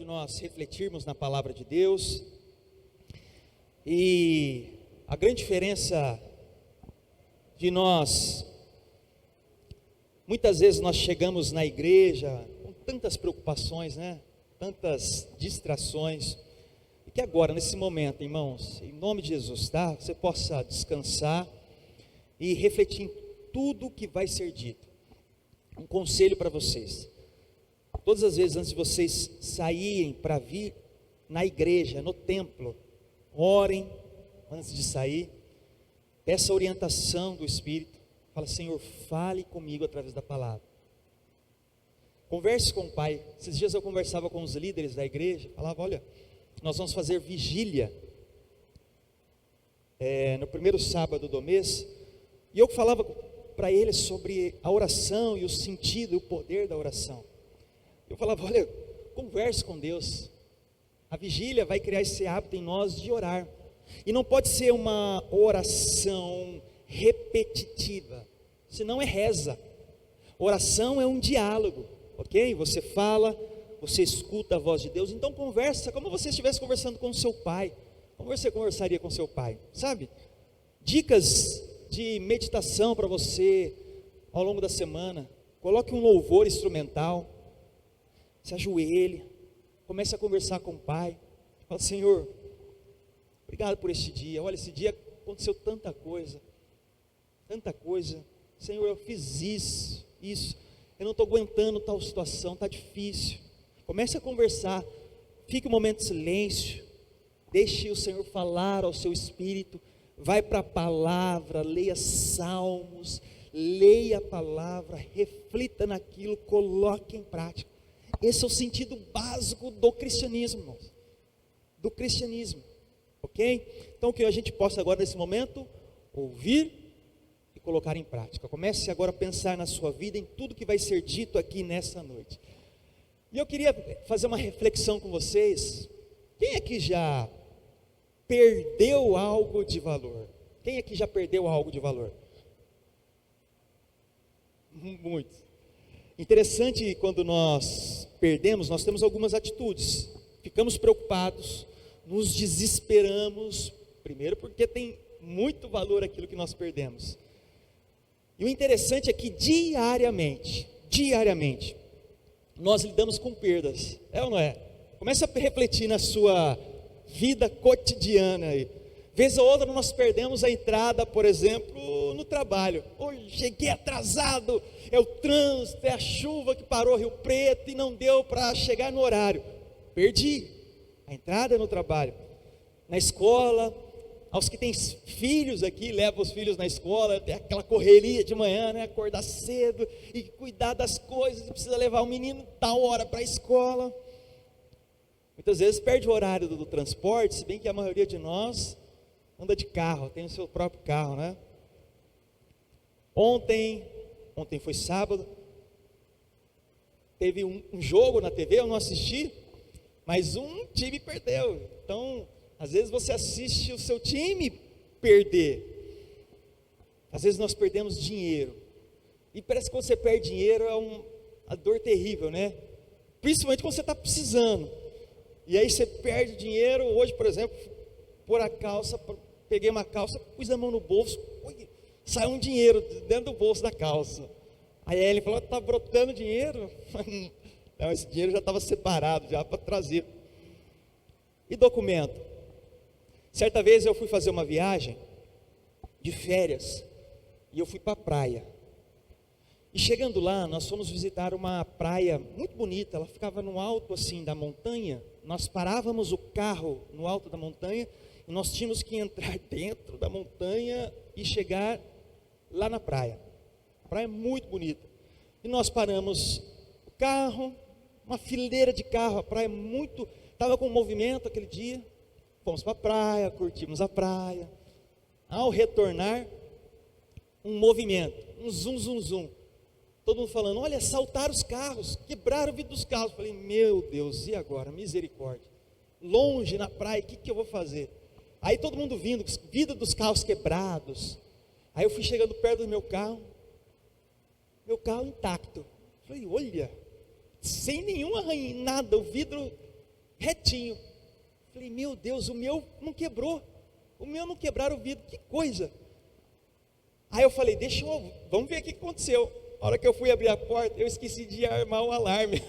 nós refletirmos na palavra de Deus. E a grande diferença de nós, muitas vezes nós chegamos na igreja com tantas preocupações, né? Tantas distrações, e que agora, nesse momento, irmãos, em nome de Jesus, tá? Você possa descansar e refletir em tudo que vai ser dito. Um conselho para vocês: todas as vezes antes de vocês saírem para vir na igreja, no templo, orem antes de sair, peça orientação do Espírito, fala: Senhor, fale comigo através da palavra. Converse com o Pai. Esses dias eu conversava com os líderes da igreja, falava: olha, nós vamos fazer vigília no primeiro sábado do mês, e eu falava para eles sobre a oração e o sentido e o poder da oração. Eu falava: olha, converse com Deus. A vigília vai criar esse hábito em nós de orar, e não pode ser uma oração repetitiva, senão é reza. Oração é um diálogo, ok? Você fala, você escuta a voz de Deus, então conversa como você estivesse conversando com o seu pai. Como você conversaria com seu pai, sabe? Dicas de meditação para você ao longo da semana. Coloque um louvor instrumental, se ajoelhe, comece a conversar com o Pai. Fala: Senhor, obrigado por este dia. Olha, esse dia aconteceu tanta coisa. Senhor, eu fiz isso. Eu não estou aguentando tal situação, está difícil. Comece a conversar. Fique um momento de silêncio. Deixe o Senhor falar ao seu espírito. Vai para a palavra, leia salmos, leia a palavra, reflita naquilo, coloque em prática. Esse é o sentido básico do cristianismo, irmãos. Do cristianismo, ok? Então que a gente possa agora nesse momento ouvir e colocar em prática. Comece agora a pensar na sua vida, em tudo que vai ser dito aqui nessa noite. E eu queria fazer uma reflexão com vocês. Quem aqui já perdeu algo de valor? Quem aqui já perdeu algo de valor? Muitos. Interessante, quando nós perdemos, nós temos algumas atitudes. Ficamos preocupados, nos desesperamos, primeiro porque tem muito valor aquilo que nós perdemos. E o interessante é que diariamente, nós lidamos com perdas, é ou não é? Comece a refletir na sua vida cotidiana aí. Vez ou outra nós perdemos a entrada, por exemplo, no trabalho. Hoje cheguei atrasado, é o trânsito, é a chuva que parou Rio Preto e não deu para chegar no horário. Perdi a entrada no trabalho. Na escola, aos que têm filhos aqui, levam os filhos na escola, tem aquela correria de manhã, né? Acordar cedo e cuidar das coisas, precisa levar o menino tal hora para a escola. Muitas vezes perde o horário do transporte, se bem que a maioria de nós anda de carro, tem o seu próprio carro, né? Ontem foi sábado, teve um jogo na TV, eu não assisti, mas um time perdeu. Então, às vezes você assiste o seu time perder. Às vezes nós perdemos dinheiro, e parece que quando você perde dinheiro é uma dor terrível, né? Principalmente quando você está precisando, e aí você perde dinheiro. Hoje, por exemplo, peguei uma calça, pus a mão no bolso, saiu um dinheiro dentro do bolso da calça. Aí ele falou: está brotando dinheiro? Não, esse dinheiro já estava separado, já para trazer. E documento? Certa vez eu fui fazer uma viagem de férias, e eu fui para a praia. E chegando lá, nós fomos visitar uma praia muito bonita, ela ficava no alto assim da montanha. Nós parávamos o carro no alto da montanha, e nós tínhamos que entrar dentro da montanha e chegar lá na praia. A praia é muito bonita. E nós paramos o carro, uma fileira de carro, a praia estava com movimento aquele dia. Fomos para a praia, curtimos a praia. Ao retornar, um movimento, um zum, zum, zum. Todo mundo falando: olha, assaltaram os carros, quebraram o vidro dos carros. Falei: meu Deus, e agora? Misericórdia. Longe na praia, o que eu vou fazer? Aí todo mundo vindo, vidro dos carros quebrados. Aí eu fui chegando perto do meu carro intacto. Falei: olha, sem nenhum arranhão, nada, o vidro retinho. Falei, meu Deus, o meu não quebrou. O meu não quebraram o vidro, que coisa. Aí eu falei, vamos ver o que aconteceu. A hora que eu fui abrir a porta, eu esqueci de armar o alarme.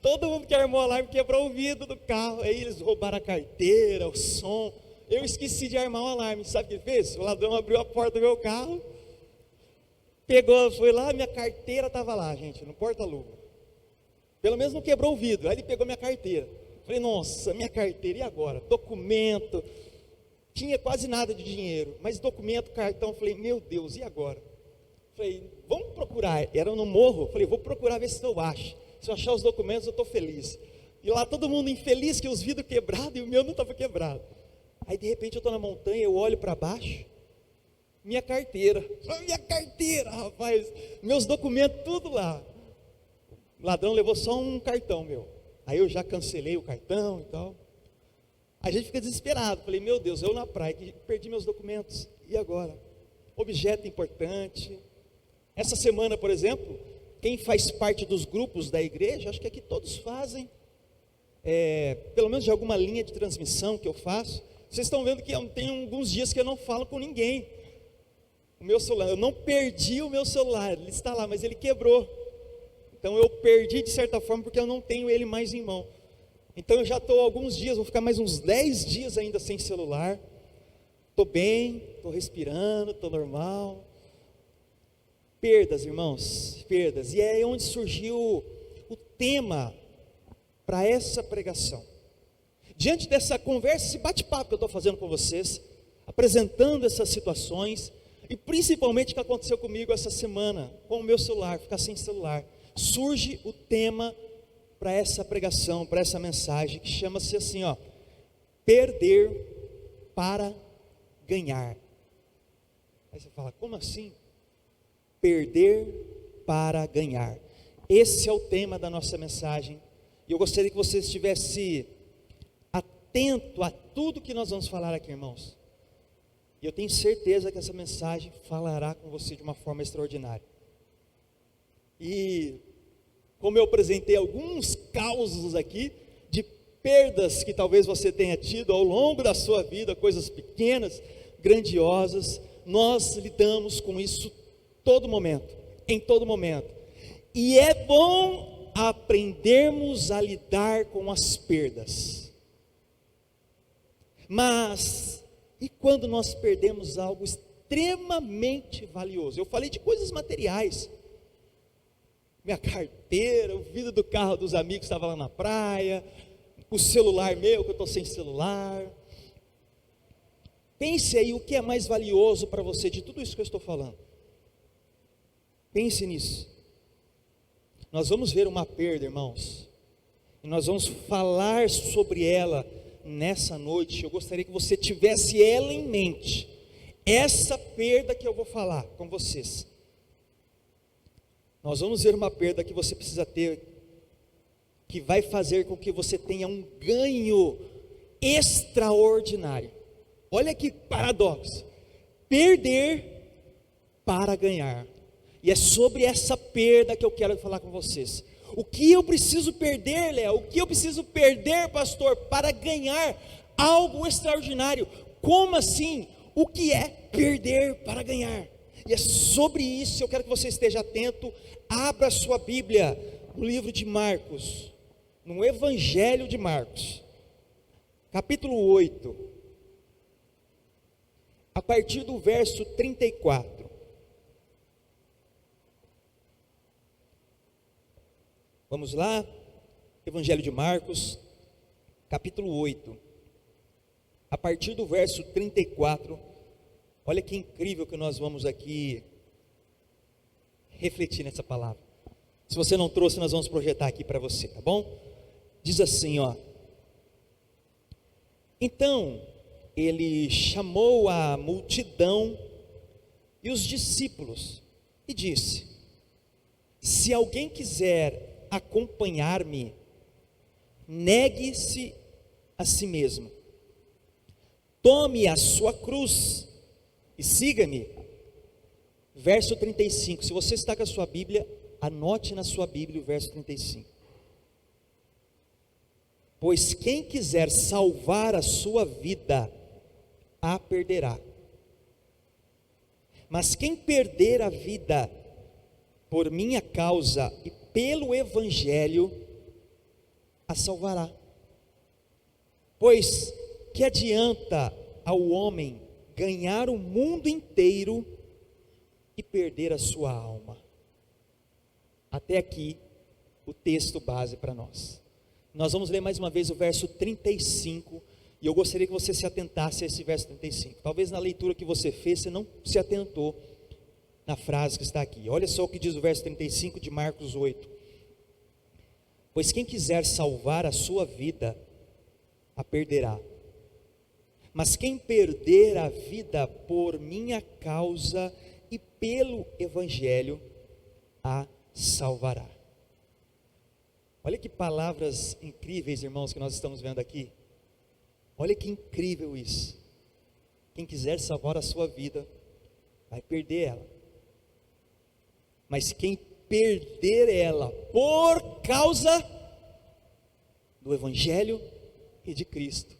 Todo mundo que armou o alarme quebrou o vidro do carro. Aí eles roubaram a carteira, o som. Eu esqueci de armar o alarme. Sabe o que ele fez? O ladrão abriu a porta do meu carro, pegou, foi lá, minha carteira estava lá, gente, no porta-luva. Pelo menos não quebrou o vidro. Aí ele pegou minha carteira. Falei, nossa, minha carteira, e agora? Documento, tinha quase nada de dinheiro, mas documento, cartão, falei, meu Deus, e agora? Falei, vamos procurar, era no morro, falei, vou procurar ver se eu acho. Se eu achar os documentos, eu estou feliz. E lá todo mundo infeliz, que os vidros quebrados e o meu não estava quebrado. Aí de repente eu estou na montanha, eu olho para baixo, minha carteira, rapaz, meus documentos tudo lá. O ladrão levou só um cartão meu. Aí eu já cancelei o cartão e tal. A gente fica desesperado. Falei, meu Deus, eu na praia, perdi meus documentos. E agora? Objeto importante. Essa semana, por exemplo, quem faz parte dos grupos da igreja, acho que aqui todos fazem, pelo menos de alguma linha de transmissão que eu faço. Vocês estão vendo que tem alguns dias que eu não falo com ninguém. O meu celular, eu não perdi o meu celular, ele está lá, mas ele quebrou. Então eu perdi de certa forma porque eu não tenho ele mais em mão. Então eu já estou alguns dias, vou ficar mais uns 10 dias ainda sem celular. Estou bem, estou respirando, estou normal. Perdas, irmãos, perdas. E é aí onde surgiu o tema para essa pregação. Diante dessa conversa, esse bate-papo que eu estou fazendo com vocês, apresentando essas situações, e principalmente o que aconteceu comigo essa semana, com o meu celular, ficar sem celular, surge o tema para essa pregação, para essa mensagem, que chama-se assim, perder para ganhar. Aí você fala, como assim? Perder para ganhar. Esse é o tema da nossa mensagem, e eu gostaria que você estivesse atento a tudo que nós vamos falar aqui, irmãos. E eu tenho certeza que essa mensagem falará com você de uma forma extraordinária. E como eu apresentei alguns causos aqui, de perdas que talvez você tenha tido ao longo da sua vida, coisas pequenas, grandiosas, nós lidamos com isso todo momento, em todo momento. E é bom aprendermos a lidar com as perdas. Mas, e quando nós perdemos algo extremamente valioso? Eu falei de coisas materiais. Minha carteira, o vidro do carro dos amigos que estava lá na praia, o celular meu, que eu estou sem celular. Pense aí o que é mais valioso para você de tudo isso que eu estou falando. Pense nisso. Nós vamos ver uma perda, irmãos, e nós vamos falar sobre ela nessa noite. Eu gostaria que você tivesse ela em mente, essa perda que eu vou falar com vocês. Nós vamos ver uma perda que você precisa ter, que vai fazer com que você tenha um ganho extraordinário. Olha que paradoxo, perder para ganhar. E é sobre essa perda que eu quero falar com vocês. O que eu preciso perder, Léo? O que eu preciso perder, pastor, para ganhar algo extraordinário? Como assim? O que é perder para ganhar? E é sobre isso que eu quero que você esteja atento. Abra a sua Bíblia no livro de Marcos, no Evangelho de Marcos, capítulo 8, a partir do verso 34. Vamos lá, Evangelho de Marcos, capítulo 8, a partir do verso 34, olha que incrível que nós vamos aqui refletir nessa palavra. Se você não trouxe, nós vamos projetar aqui para você, tá bom? Diz assim, então, ele chamou a multidão e os discípulos, e disse, se alguém quiser acompanhar-me, negue-se a si mesmo, tome a sua cruz e siga-me. Verso 35, se você está com a sua Bíblia, anote na sua Bíblia o verso 35. Pois quem quiser salvar a sua vida, a perderá. Mas quem perder a vida por minha causa e pelo Evangelho, a salvará. Pois que adianta ao homem ganhar o mundo inteiro e perder a sua alma? Até aqui o texto base para nós. Nós vamos ler mais uma vez o verso 35, e eu gostaria que você se atentasse a esse verso 35. Talvez na leitura que você fez, você não se atentou na frase que está aqui. Olha só o que diz o verso 35 de Marcos 8. Pois quem quiser salvar a sua vida, a perderá. Mas quem perder a vida por minha causa e pelo Evangelho, a salvará. Olha que palavras incríveis, irmãos, que nós estamos vendo aqui. Olha que incrível isso. Quem quiser salvar a sua vida, vai perder ela. Mas quem perder ela por causa do Evangelho e de Cristo,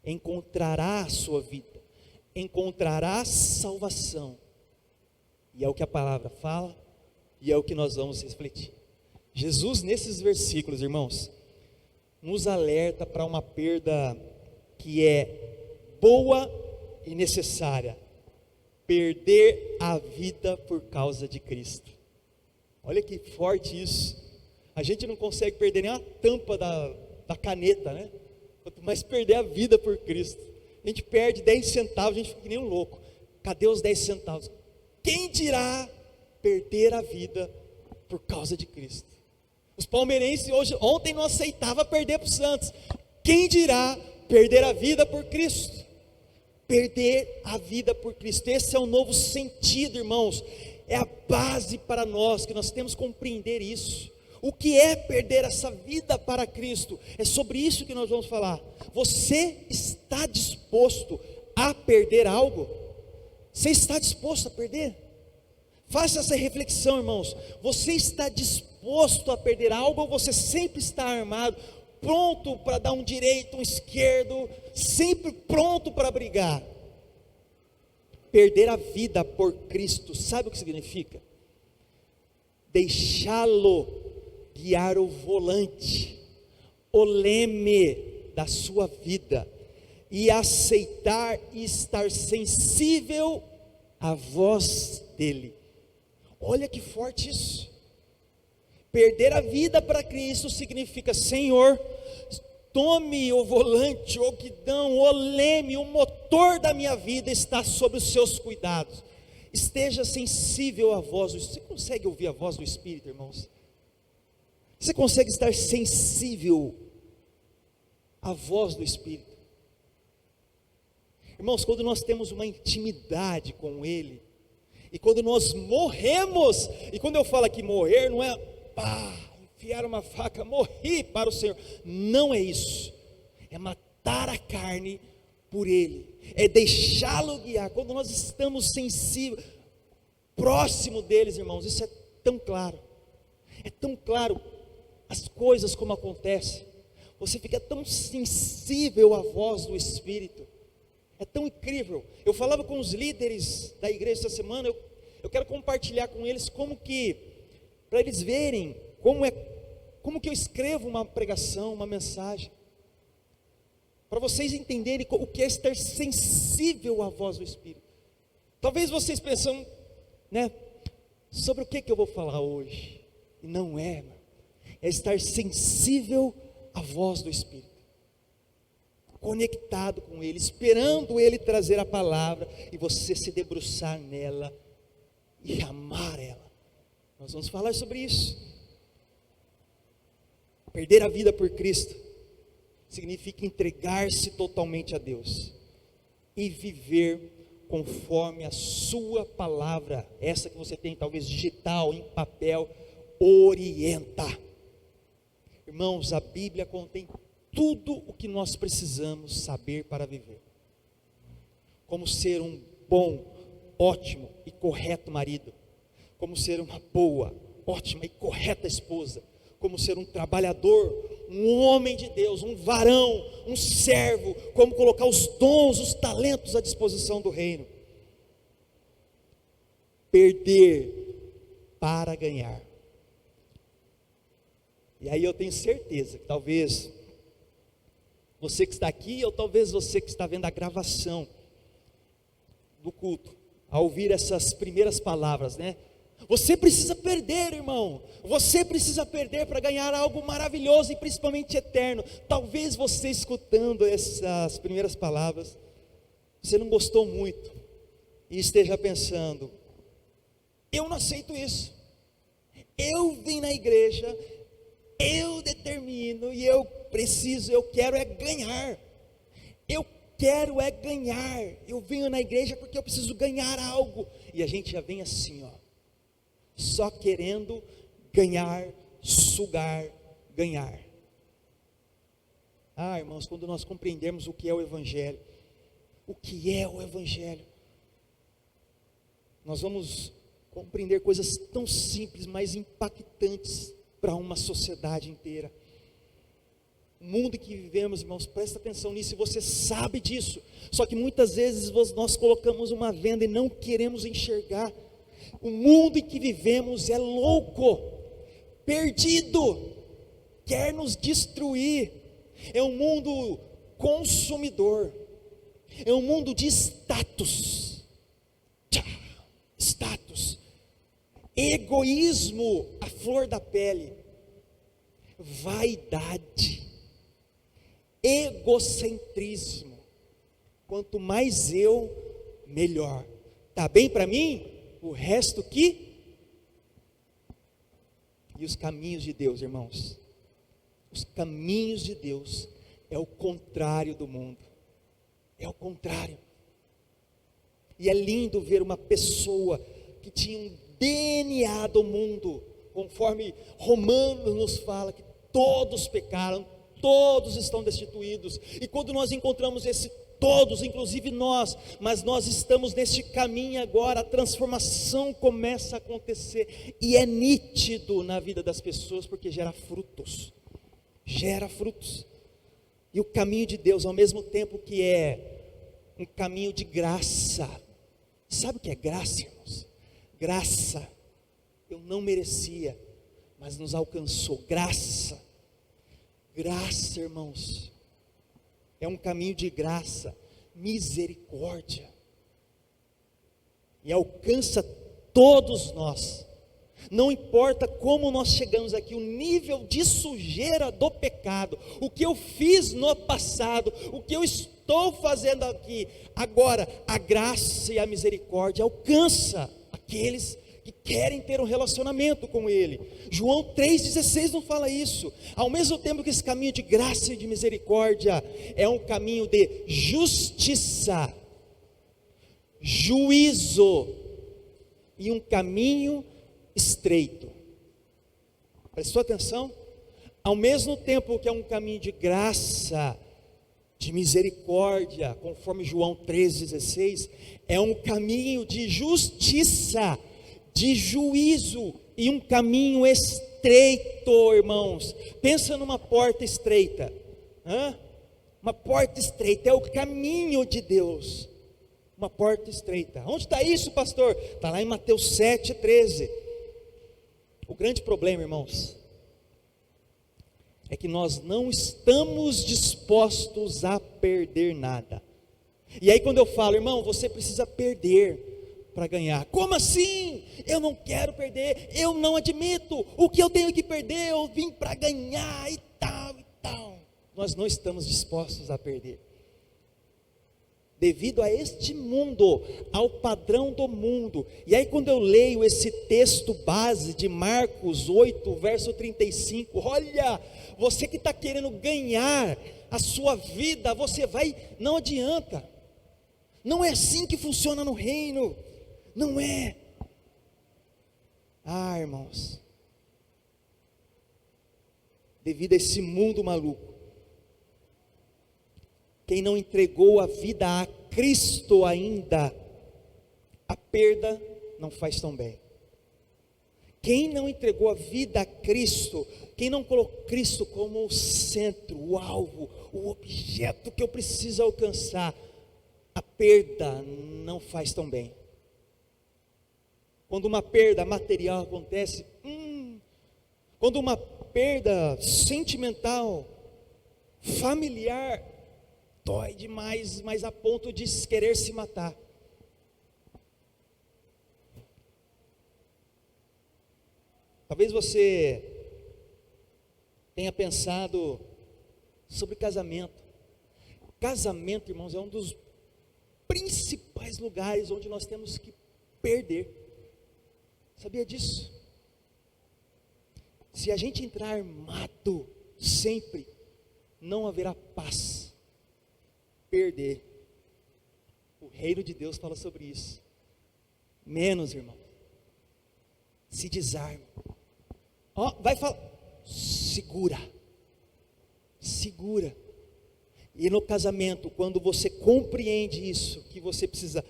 encontrará a sua vida, encontrará salvação. E é o que a palavra fala, e é o que nós vamos refletir. Jesus, nesses versículos, irmãos, nos alerta para uma perda que é boa e necessária: perder a vida por causa de Cristo. Olha que forte isso. A gente não consegue perder nem a tampa da caneta, né? Quanto mais perder a vida por Cristo. A gente perde 10 centavos, a gente fica que nem um louco. Cadê os 10 centavos? Quem dirá perder a vida por causa de Cristo? Os palmeirenses ontem não aceitavam perder para o Santos. Quem dirá perder a vida por Cristo? Perder a vida por Cristo. Esse é o novo sentido, irmãos. É a base para nós, que nós temos que compreender isso. O que é perder essa vida para Cristo? É sobre isso que nós vamos falar. Você está disposto a perder algo? Você está disposto a perder? Faça essa reflexão, irmãos. Você está disposto a perder algo, ou você sempre está armado, pronto para dar um direito, um esquerdo, sempre pronto para brigar? Perder a vida por Cristo, sabe o que significa? Deixá-lo guiar o volante, o leme da sua vida, e aceitar e estar sensível à voz dele. Olha que forte isso. Perder a vida para Cristo significa: Senhor, tome o volante, o guidão, o leme, o motor da minha vida está sob os seus cuidados. Esteja sensível à voz do Espírito. Você consegue ouvir a voz do Espírito, irmãos? Você consegue estar sensível à voz do Espírito? Irmãos, quando nós temos uma intimidade com Ele, e quando nós morremos, e quando eu falo aqui morrer, não é enfiar uma faca, morri para o Senhor. Não é isso. É matar a carne por Ele. É deixá-lo guiar. Quando nós estamos sensíveis, próximo deles, irmãos, isso é tão claro. É tão claro as coisas como acontecem. Você fica tão sensível à voz do Espírito. É tão incrível. Eu falava com os líderes da igreja essa semana. Eu quero compartilhar com eles como que, para eles verem como que eu escrevo uma pregação, uma mensagem, para vocês entenderem o que é estar sensível à voz do Espírito. Talvez vocês pensam, né, sobre o que eu vou falar hoje, e não é estar sensível à voz do Espírito, conectado com Ele, esperando Ele trazer a palavra, e você se debruçar nela, e amar ela. Nós vamos falar sobre isso. Perder a vida por Cristo significa entregar-se totalmente a Deus e viver conforme a sua palavra, essa que você tem talvez digital, em papel, orienta. Irmãos, a Bíblia contém tudo o que nós precisamos saber para viver. Como ser um bom, ótimo e correto marido, como ser uma boa, ótima e correta esposa, como ser um trabalhador um homem de Deus, um varão, um servo, como colocar os dons, os talentos à disposição do reino. Perder para ganhar. E aí eu tenho certeza que talvez você que está aqui, ou talvez você que está vendo a gravação do culto, ao ouvir essas primeiras palavras, né? Você precisa perder, irmão. Você precisa perder para ganhar algo maravilhoso e principalmente eterno. Talvez você escutando essas primeiras palavras, você não gostou muito e esteja pensando: eu não aceito isso. Eu vim na igreja, eu determino e eu quero é ganhar. Eu quero é ganhar. Eu venho na igreja porque eu preciso ganhar algo. E a gente já vem assim, ó, só querendo ganhar, sugar, ganhar. Ah, irmãos, quando nós compreendermos o que é o Evangelho, nós vamos compreender coisas tão simples, mas impactantes para uma sociedade inteira. O mundo que vivemos, irmãos, presta atenção nisso, e você sabe disso, só que muitas vezes nós colocamos uma venda e não queremos enxergar. O mundo em que vivemos é louco, perdido, quer nos destruir. É um mundo consumidor, é um mundo de status, egoísmo à flor da pele, vaidade, egocentrismo. Quanto mais eu, melhor. Tá bem para mim? O resto que? E os caminhos de Deus, irmãos, os caminhos de Deus é o contrário do mundo, é o contrário. E é lindo ver uma pessoa que tinha um DNA do mundo, conforme Romanos nos fala que todos pecaram, todos estão destituídos. E quando nós encontramos esse todos, inclusive nós, mas nós estamos neste caminho agora, a transformação começa a acontecer, e é nítido na vida das pessoas, porque gera frutos, e o caminho de Deus, ao mesmo tempo que é um caminho de graça. Sabe o que é graça, irmãos? Graça, eu não merecia, mas nos alcançou. Graça, irmãos, é um caminho de graça, misericórdia, e alcança todos nós. Não importa como nós chegamos aqui, o nível de sujeira do pecado, o que eu fiz no passado, o que eu estou fazendo aqui, agora a graça e a misericórdia alcança aqueles que querem ter um relacionamento com Ele. João 3,16 não fala isso. Ao mesmo tempo que esse caminho de graça e de misericórdia é um caminho de justiça, juízo e um caminho estreito. Prestou atenção? Ao mesmo tempo que é um caminho de graça, de misericórdia, conforme João 3,16, é um caminho de justiça, de juízo e um caminho estreito, irmãos. Pensa numa porta estreita, uma porta estreita é o caminho de Deus, uma porta estreita. Onde está isso, pastor? Está lá em Mateus 7,13. O grande problema, irmãos, é que nós não estamos dispostos a perder nada. E aí quando eu falo, irmão, você precisa perder para ganhar. Como assim? Eu não quero perder, eu não admito. O que eu tenho que perder, eu vim para ganhar e tal e tal. Nós não estamos dispostos a perder. Devido a este mundo, ao padrão do mundo. E aí quando eu leio esse texto base de Marcos 8, verso 35, olha, você que está querendo ganhar a sua vida, você vai, não adianta. Não é assim que funciona no reino. Não é. Ah, irmãos, devido a esse mundo maluco, quem não entregou a vida a Cristo ainda, a perda não faz tão bem. Quem não entregou a vida a Cristo, quem não colocou Cristo como o centro, o alvo, o objeto que eu preciso alcançar, a perda não faz tão bem. Quando uma perda material acontece, quando uma perda sentimental, familiar, dói demais, mas a ponto de querer se matar. Talvez você tenha pensado sobre casamento. Casamento, irmãos, é um dos principais lugares onde nós temos que perder. Sabia disso? Se a gente entrar armado sempre, não haverá paz. Perder. O reino de Deus fala sobre isso. Menos, irmão. Se desarma. Vai falar. Segura. Segura. E no casamento, quando você compreende isso, que você precisa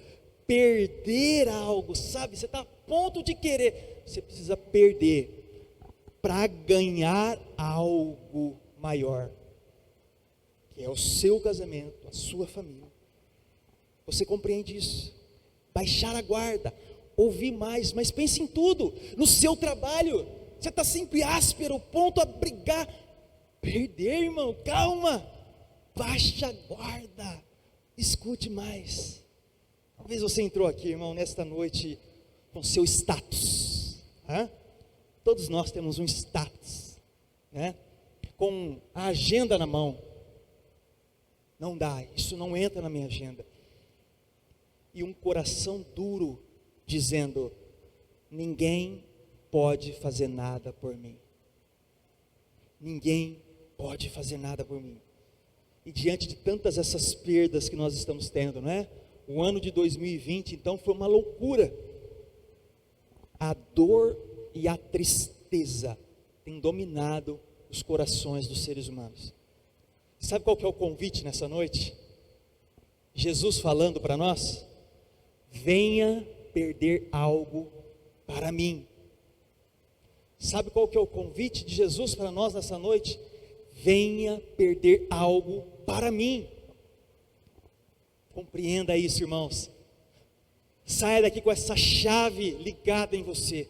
perder algo, sabe? Você está a ponto de querer, você precisa perder para ganhar algo maior, que é o seu casamento, a sua família. Você compreende isso? Baixar a guarda, ouvir mais, mas pense em tudo. No seu trabalho, você está sempre áspero, ponto a brigar. Perder, irmão, calma. Baixa a guarda, escute mais. Talvez você entrou aqui, irmão, nesta noite com seu status. Todos nós temos um status, né? Com a agenda na mão. Não dá, isso não entra na minha agenda. E um coração duro dizendo: ninguém pode fazer nada por mim. Ninguém pode fazer nada por mim. E diante de tantas essas perdas que nós estamos tendo, não é? O ano de 2020, então, foi uma loucura. A dor e a tristeza têm dominado os corações dos seres humanos. Sabe qual que é o convite nessa noite? Jesus falando para nós: venha perder algo para mim. Sabe qual que é o convite de Jesus para nós nessa noite? Venha perder algo para mim. Compreenda isso, irmãos. Saia daqui com essa chave ligada em você.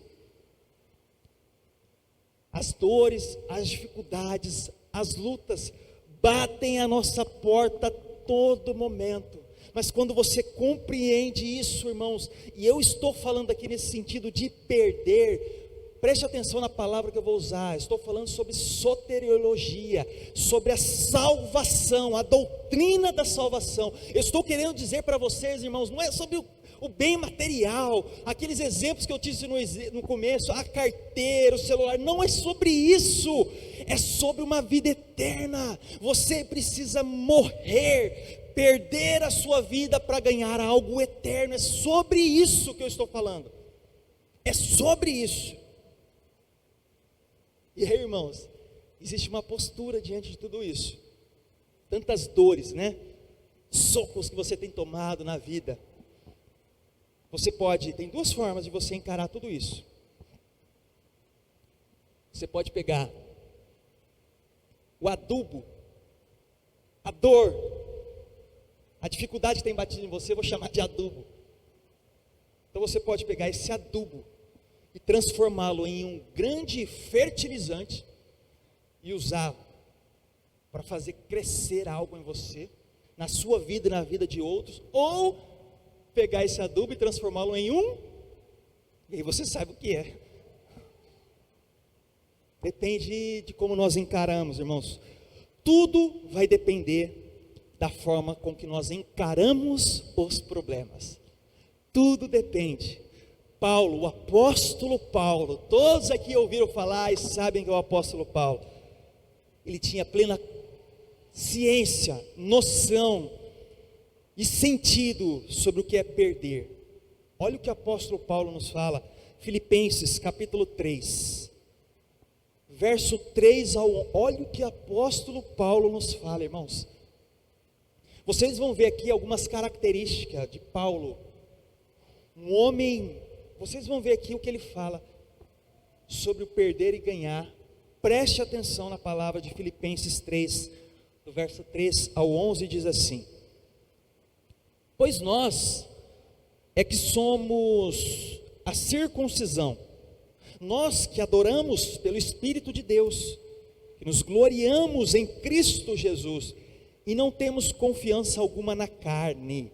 As dores, as dificuldades, as lutas batem à nossa porta a todo momento. Mas quando você compreende isso, irmãos, e eu estou falando aqui nesse sentido de perder, preste atenção na palavra que eu vou usar. Estou falando sobre soteriologia, sobre a salvação, a doutrina da salvação. Eu estou querendo dizer para vocês, irmãos, não é sobre o bem material, aqueles exemplos que eu disse no começo, a carteira, o celular, não é sobre isso, é sobre uma vida eterna. Você precisa morrer, perder a sua vida para ganhar algo eterno. É sobre isso que eu estou falando, é sobre isso. E aí, irmãos, existe uma postura diante de tudo isso. Tantas dores, né? Socos que você tem tomado na vida. Tem duas formas de você encarar tudo isso. Você pode pegar o adubo, a dor, a dificuldade que tem batido em você, eu vou chamar de adubo. Então você pode pegar esse adubo e transformá-lo em um grande fertilizante e usá-lo para fazer crescer algo em você, na sua vida e na vida de outros, ou pegar esse adubo e transformá-lo em e aí você sabe o que é. Depende de como nós encaramos, irmãos. Tudo vai depender da forma com que nós encaramos os problemas. Tudo depende. Paulo, o apóstolo Paulo, todos aqui ouviram falar e sabem que é o apóstolo Paulo. Ele tinha plena ciência, noção e sentido sobre o que é perder. Olha o que o apóstolo Paulo nos fala, Filipenses capítulo 3, verso 3 ao 11. Olha o que o apóstolo Paulo nos fala, irmãos. Vocês vão ver aqui algumas características de Paulo, um homem. Vocês vão ver aqui o que ele fala. sobre o perder e ganhar, preste atenção na palavra de Filipenses 3, do verso 3 ao 11, diz assim: pois nós é que somos a circuncisão, nós que adoramos pelo Espírito de Deus, que nos gloriamos em Cristo Jesus, e não temos confiança alguma na carne,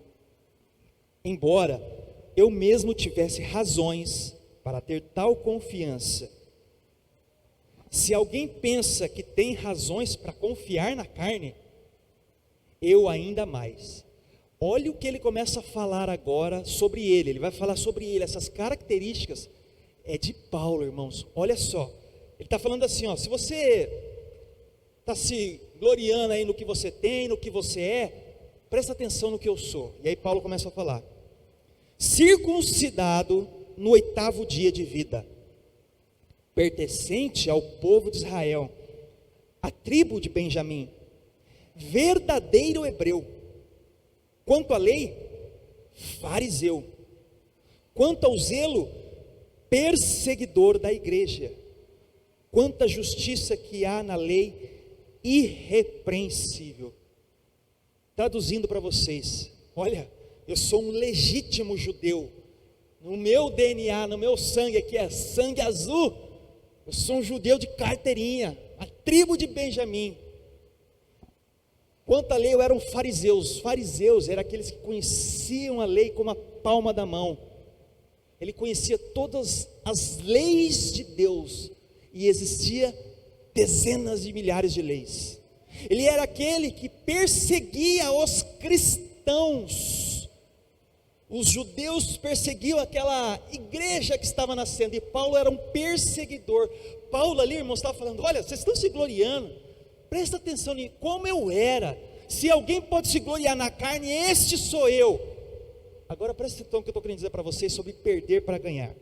embora eu mesmo tivesse razões para ter tal confiança. Se alguém pensa que tem razões para confiar na carne, eu ainda mais. Olha o que ele começa a falar agora sobre ele. Ele vai falar sobre ele, essas características é de Paulo, irmãos. Olha só, ele está falando assim, ó, se você está se gloriando aí no que você tem, no que você é, presta atenção no que eu sou. E aí Paulo começa a falar: circuncidado no 8º dia de vida, pertencente ao povo de Israel, a tribo de Benjamim, verdadeiro hebreu, quanto à lei, fariseu, quanto ao zelo, perseguidor da igreja, quanto à justiça que há na lei, irrepreensível. Traduzindo para vocês, olha, eu sou um legítimo judeu, no meu DNA, no meu sangue aqui é sangue azul, eu sou um judeu de carteirinha, a tribo de Benjamim. Quanto à lei, eu era um fariseu. Os fariseus eram aqueles que conheciam a lei como a palma da mão. Ele conhecia todas as leis de Deus, e existia dezenas de milhares de leis. Ele era aquele que perseguia os cristãos. Os judeus perseguiam aquela igreja que estava nascendo, e Paulo era um perseguidor. Paulo ali, irmãos, estava falando: olha, vocês estão se gloriando, presta atenção em como eu era. Se alguém pode se gloriar na carne, este sou eu. Agora presta atenção no que eu estou querendo dizer para vocês sobre perder para ganhar.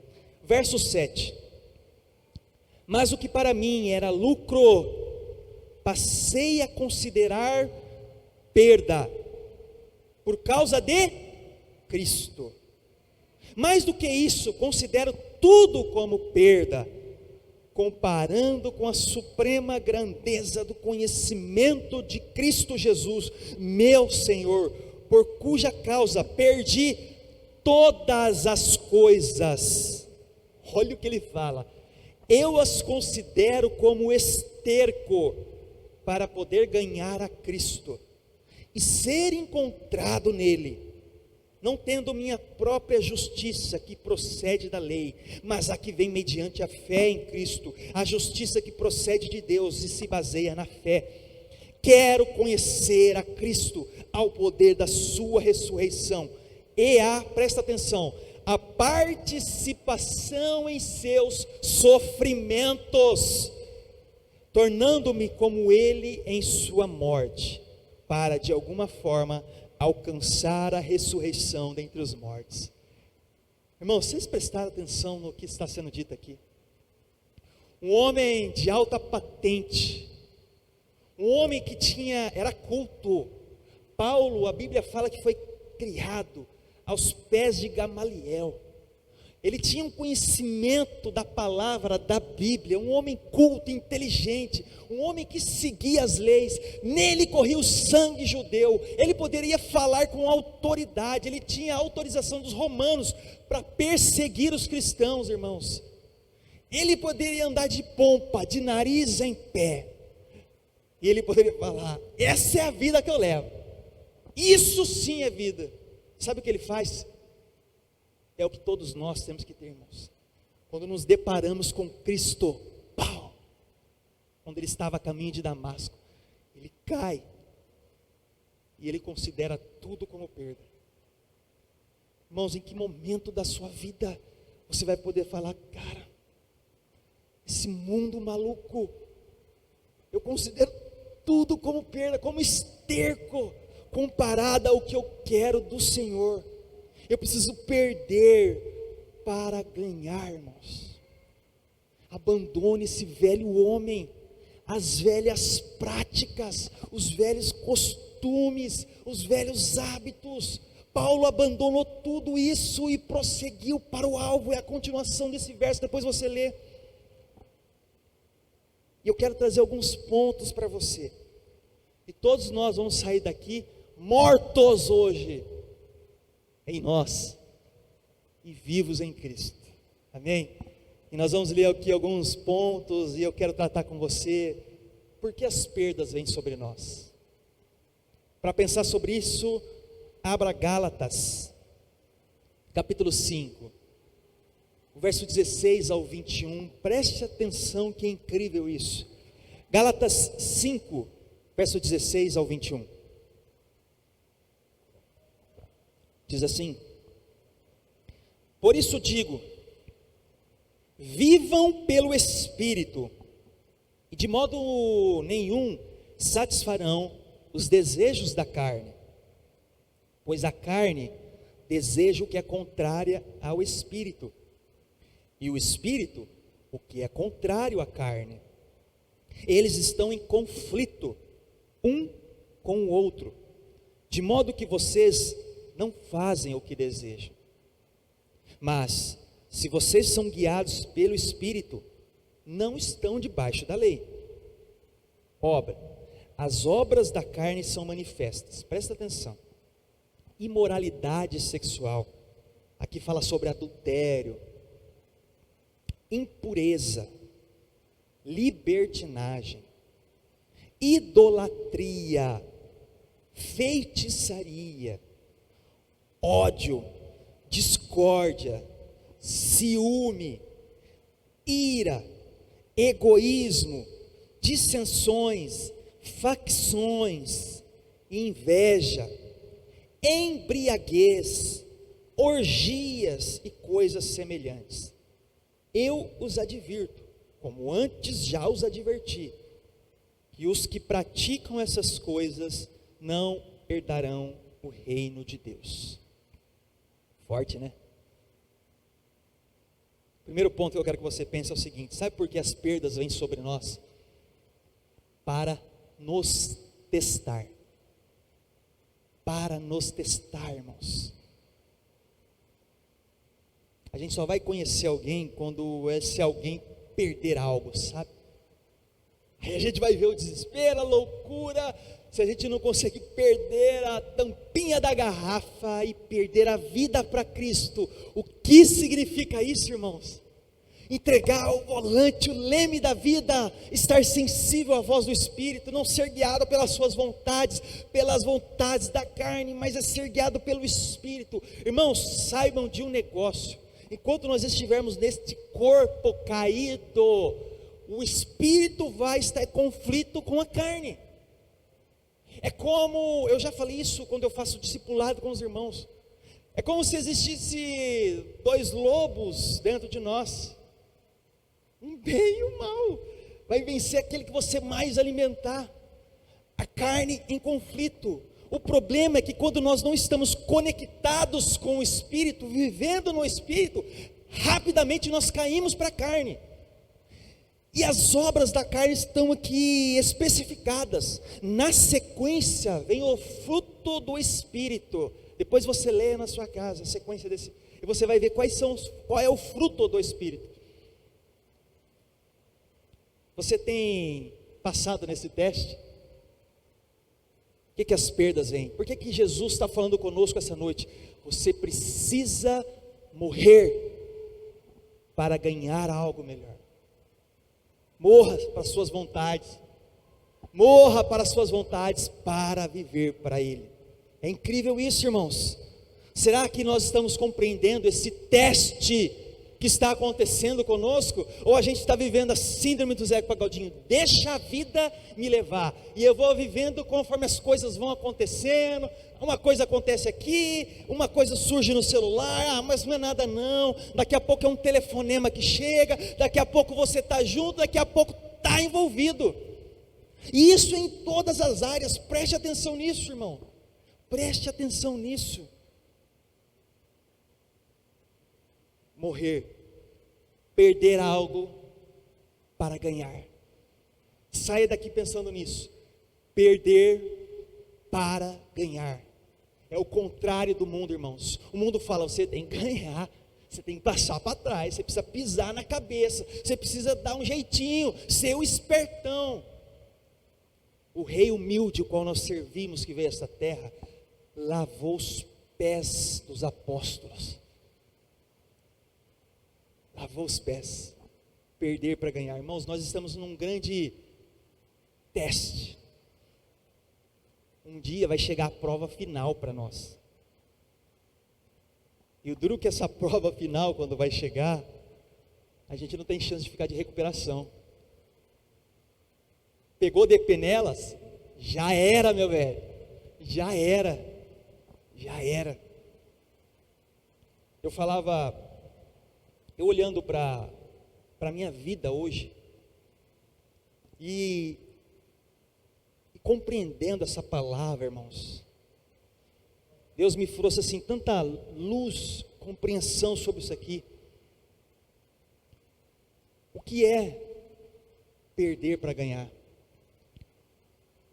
Verso 7: mas o que para mim era lucro, passei a considerar perda, por causa de Cristo. Mais do que isso, considero tudo como perda, comparando com a suprema grandeza do conhecimento de Cristo Jesus, meu Senhor, por cuja causa perdi todas as coisas. Olha o que ele fala: eu as considero como esterco, para poder ganhar a Cristo e ser encontrado nele, não tendo minha própria justiça que procede da lei, mas a que vem mediante a fé em Cristo, a justiça que procede de Deus e se baseia na fé. Quero conhecer a Cristo, ao poder da sua ressurreição, e presta atenção, a participação em seus sofrimentos, tornando-me como ele em sua morte, para de alguma forma alcançar a ressurreição dentre os mortos. Irmãos, vocês prestaram atenção no que está sendo dito aqui? Um homem de alta patente, um homem que era culto. Paulo, a Bíblia fala que foi criado aos pés de Gamaliel. Ele tinha um conhecimento da palavra, da Bíblia, um homem culto, inteligente, um homem que seguia as leis, nele corria o sangue judeu, ele poderia falar com autoridade, ele tinha a autorização dos romanos para perseguir os cristãos, irmãos. Ele poderia andar de pompa, de nariz em pé, e ele poderia falar: essa é a vida que eu levo, isso sim é vida. Sabe o que ele faz? É o que todos nós temos que ter, irmãos. Quando nos deparamos com Cristo, pau, quando ele estava a caminho de Damasco, ele cai, e ele considera tudo como perda. Irmãos, em que momento da sua vida você vai poder falar: cara, esse mundo maluco, eu considero tudo como perda, como esterco, comparado ao que eu quero do Senhor. Eu preciso perder para ganhar, irmãos. Abandone esse velho homem, as velhas práticas, os velhos costumes, os velhos hábitos. Paulo abandonou tudo isso e prosseguiu para o alvo. É a continuação desse verso, depois você lê. E eu quero trazer alguns pontos para você. E todos nós vamos sair daqui mortos hoje em nós e vivos em Cristo. Amém? E nós vamos ler aqui alguns pontos e eu quero tratar com você por que as perdas vêm sobre nós. Para pensar sobre isso, abra Gálatas, capítulo 5, o verso 16 ao 21, preste atenção que é incrível isso. Gálatas 5, verso 16 ao 21. Diz assim: por isso digo, vivam pelo Espírito, e de modo nenhum satisfarão os desejos da carne, pois a carne deseja o que é contrária ao Espírito, e o Espírito o que é contrário à carne. Eles estão em conflito um com o outro, de modo que vocês não fazem o que desejam. Mas se vocês são guiados pelo Espírito, não estão debaixo da lei. As obras da carne são manifestas, presta atenção: imoralidade sexual, aqui fala sobre adultério, impureza, libertinagem, idolatria, feitiçaria, ódio, discórdia, ciúme, ira, egoísmo, dissensões, facções, inveja, embriaguez, orgias e coisas semelhantes. Eu os advirto, como antes já os adverti, que os que praticam essas coisas não herdarão o reino de Deus. Forte, né? Primeiro ponto que eu quero que você pense é o seguinte: sabe por que as perdas vêm sobre nós? Para nos testar. Para nos testar, irmãos. A gente só vai conhecer alguém quando esse alguém perder algo, sabe? Aí a gente vai ver o desespero, a loucura, se a gente não conseguir perder a tampinha da garrafa e perder a vida para Cristo. O que significa isso, irmãos? Entregar o volante, o leme da vida, estar sensível à voz do Espírito, não ser guiado pelas suas vontades, pelas vontades da carne, mas é ser guiado pelo Espírito. Irmãos, saibam de um negócio: enquanto nós estivermos neste corpo caído, o Espírito vai estar em conflito com a carne. É como, eu já falei isso quando eu faço discipulado com os irmãos, é como se existisse dois lobos dentro de nós, um bem e um mal. Vai vencer aquele que você mais alimentar, a carne em conflito. O problema é que quando nós não estamos conectados com o Espírito, vivendo no Espírito, rapidamente nós caímos para a carne. E as obras da carne estão aqui especificadas. Na sequência vem o fruto do Espírito. Depois você lê na sua casa a sequência desse, e você vai ver qual é o fruto do Espírito. Você tem passado nesse teste? Por que as perdas vêm? Por que Jesus está falando conosco essa noite? Você precisa morrer para ganhar algo melhor. Morra para as suas vontades. Morra para as suas vontades para viver para Ele. É incrível isso, irmãos. Será que nós estamos compreendendo esse teste que está acontecendo conosco? Ou a gente está vivendo a síndrome do Zé Pagodinho? Deixa a vida me levar, e eu vou vivendo conforme as coisas vão acontecendo. Uma coisa acontece aqui, uma coisa surge no celular, mas não é nada não, daqui a pouco é um telefonema que chega, daqui a pouco você está junto, daqui a pouco está envolvido. E isso em todas as áreas. Preste atenção nisso, irmão, preste atenção nisso. Morrer, perder algo para ganhar. Saia daqui pensando nisso. Perder para ganhar. É o contrário do mundo, irmãos. O mundo fala: você tem que ganhar, Você tem que passar para trás, você precisa pisar na cabeça, você precisa dar um jeitinho, ser o espertão. O rei humilde, o qual nós servimos, que veio a esta terra, lavou os pés dos apóstolos. Lavou os pés. Perder para ganhar. Irmãos, nós estamos num grande teste. Um dia vai chegar a prova final para nós. E o duro é que essa prova final, quando vai chegar, a gente não tem chance de ficar de recuperação. Pegou de penelas, já era, meu velho, já era. Eu falava, eu olhando para a minha vida hoje, e compreendendo essa palavra, irmãos, Deus me trouxe assim tanta luz, compreensão sobre isso aqui. O que é perder para ganhar?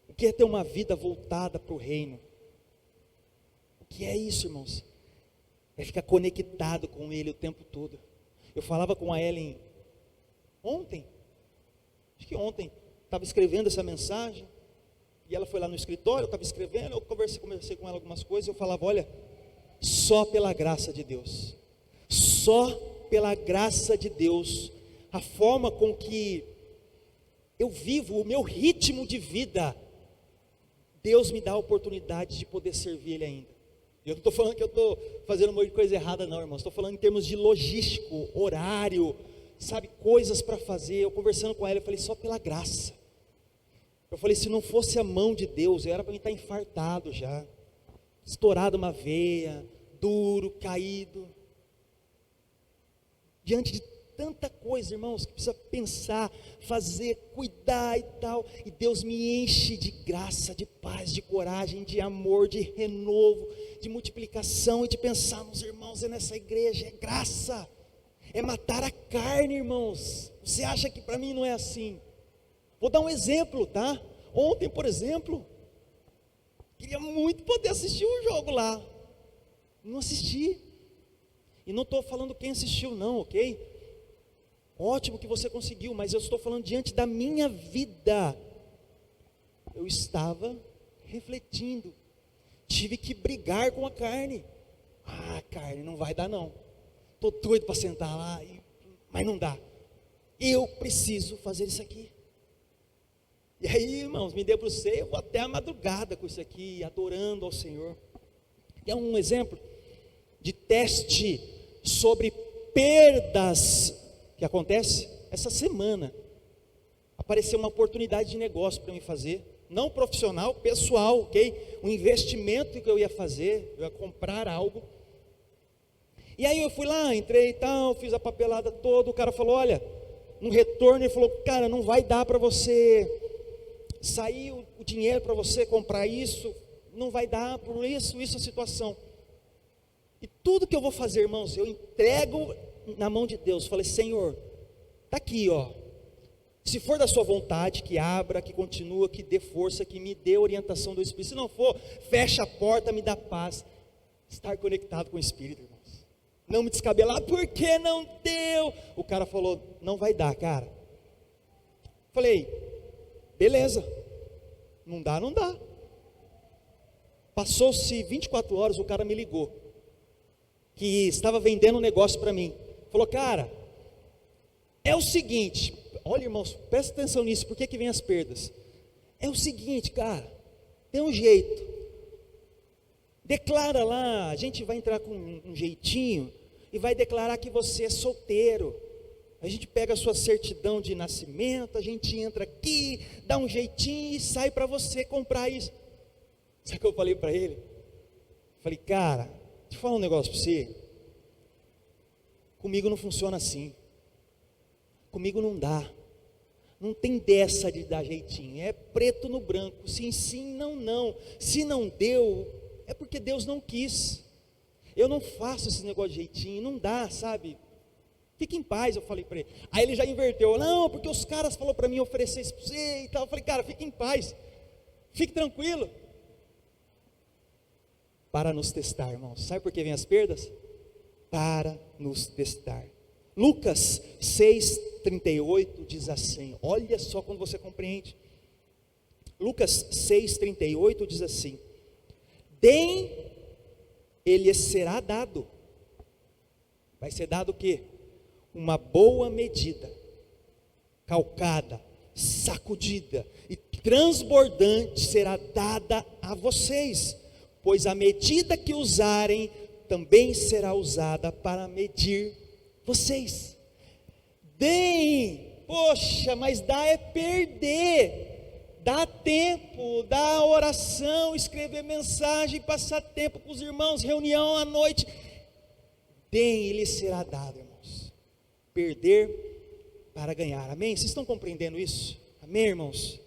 O que é ter uma vida voltada para o reino? O que é isso, irmãos? É ficar conectado com Ele o tempo todo. Eu falava com a Ellen ontem, acho que ontem, estava escrevendo essa mensagem, e ela foi lá no escritório, eu estava escrevendo, eu conversei com ela algumas coisas, eu falava, olha, só pela graça de Deus, só pela graça de Deus, a forma com que eu vivo, o meu ritmo de vida, Deus me dá a oportunidade de poder servir Ele ainda. Eu não estou falando que eu estou fazendo um monte de coisa errada não, irmãos, estou falando em termos de logístico, horário, sabe, coisas para fazer. Eu conversando com ela, eu falei, só pela graça. Eu falei, se não fosse a mão de Deus, eu era para mim estar infartado já, estourado uma veia, duro, caído, diante de tanta coisa, irmãos, que precisa pensar, fazer, cuidar e tal, e Deus me enche de graça, de paz, de coragem, de amor, de renovo, de multiplicação, e de pensar nos irmãos, é nessa igreja, é graça, é matar a carne, irmãos. Você acha que para mim não é assim? Vou dar um exemplo, tá? Ontem, por exemplo, queria muito poder assistir um jogo lá, não assisti, e não estou falando quem assistiu não, ok? Ótimo que você conseguiu, mas eu estou falando diante da minha vida, eu estava refletindo, tive que brigar com a carne. Carne, não vai dar não, estou doido para sentar lá, mas não dá, eu preciso fazer isso aqui. E aí, irmãos, me debrucei, eu vou até a madrugada com isso aqui, adorando ao Senhor. E é um exemplo de teste sobre perdas que acontece essa semana. Apareceu uma oportunidade de negócio para mim fazer, não profissional, pessoal, ok? Um investimento que eu ia fazer, eu ia comprar algo. E aí eu fui lá, entrei e tal, fiz a papelada toda, o cara falou, olha, um retorno, ele falou, cara, não vai dar para você sair o dinheiro para você comprar isso, não vai dar por isso a situação. E tudo que eu vou fazer, irmãos, eu entrego na mão de Deus. Falei, Senhor, está aqui, ó, se for da sua vontade, que abra, que continua, que dê força, que me dê orientação do Espírito. Se não for, fecha a porta, me dá paz. Estar conectado com o Espírito, irmãos, não me descabelar, porque não deu. O cara falou, não vai dar, cara. Falei, beleza, não dá, não dá. Passou-se 24 horas, o cara me ligou, que estava vendendo um negócio para mim. Falou, cara, é o seguinte, olha, irmãos, presta atenção nisso, por que vem as perdas? É o seguinte, cara, tem um jeito, declara lá, a gente vai entrar com um jeitinho, e vai declarar que você é solteiro. A gente pega a sua certidão de nascimento, a gente entra aqui, dá um jeitinho e sai para você comprar isso. Sabe o que eu falei para ele? Falei, cara, deixa eu falar um negócio para você. Comigo não funciona assim. Comigo não dá. Não tem dessa de dar jeitinho. É preto no branco. Sim, sim, não, não. Se não deu, é porque Deus não quis. Eu não faço esse negócio de jeitinho. Não dá, sabe? Fique em paz, eu falei para ele. Aí ele já inverteu. Não, porque os caras falaram para mim oferecer isso para você e tal. Eu falei, cara, fique em paz. Fique tranquilo. Para nos testar, irmãos. Sabe por que vem as perdas? para nos testar. Lucas 6,38 diz assim, olha só quando você compreende. Lucas 6,38 diz assim: deem, ele será dado. Vai ser dado o quê? Uma boa medida, calcada, sacudida e transbordante será dada a vocês, pois a medida que usarem também será usada para medir vocês. Deem, poxa, mas dar é perder. Dá tempo, dá oração, escrever mensagem, passar tempo com os irmãos, reunião à noite. Deem, ele será dado, irmãos. Perder para ganhar, amém? Vocês estão compreendendo isso? Amém, irmãos?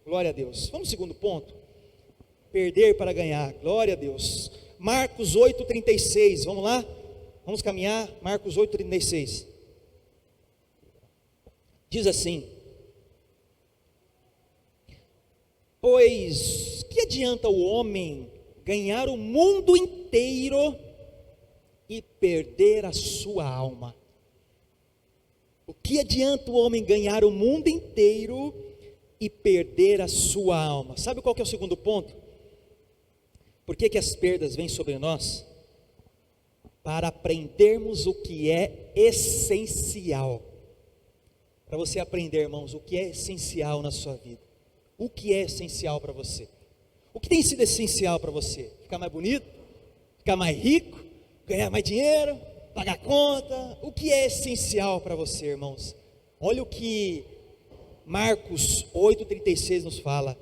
Glória a Deus. Vamos ao segundo ponto. Perder para ganhar, glória a Deus. Marcos 8,36, vamos lá? Vamos caminhar, Marcos 8,36. Diz assim: pois que adianta o homem ganhar o mundo inteiro e perder a sua alma? O que adianta o homem ganhar o mundo inteiro e perder a sua alma? Sabe qual que é o segundo ponto? Por que as perdas vêm sobre nós? Para aprendermos o que é essencial. Para você aprender, irmãos, o que é essencial na sua vida. O que é essencial para você? O que tem sido essencial para você? Ficar mais bonito? Ficar mais rico? Ganhar mais dinheiro? Pagar conta? O que é essencial para você, irmãos? Olha o que Marcos 8,36 nos fala.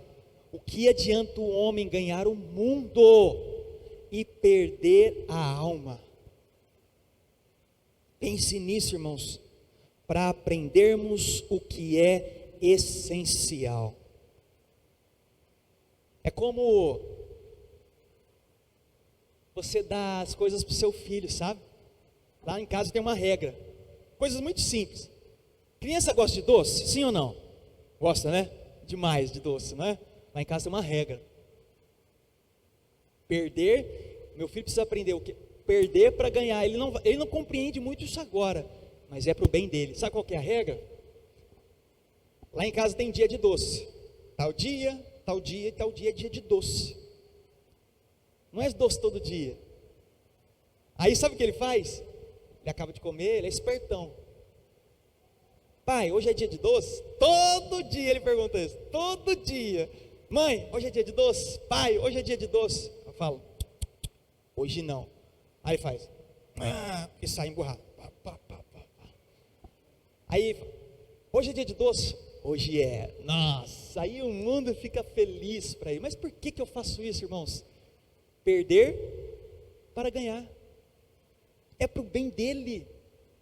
O que adianta o homem ganhar o mundo e perder a alma? Pense nisso, irmãos, para aprendermos o que é essencial. É como você dá as coisas para o seu filho, sabe? Lá em casa tem uma regra, coisas muito simples. Criança gosta de doce? Sim ou não? Gosta, né? Demais de doce, né? Lá em casa tem uma regra. Perder, meu filho precisa aprender o quê? Perder para ganhar. Ele não compreende muito isso agora, mas é para o bem dele. Sabe qual que é a regra? Lá em casa tem dia de doce. Tal dia e tal dia é dia de doce. Não é doce todo dia. Aí sabe o que ele faz? Ele acaba de comer, ele é espertão. Pai, hoje é dia de doce? Todo dia ele pergunta isso. Todo dia. Mãe, hoje é dia de doce? Pai, hoje é dia de doce? Eu falo, hoje não. Aí ele faz, e sai emburrado. Aí, hoje é dia de doce? Hoje é. Nossa, aí o mundo fica feliz para ele. Mas por que eu faço isso, irmãos? Perder para ganhar. É para o bem dele.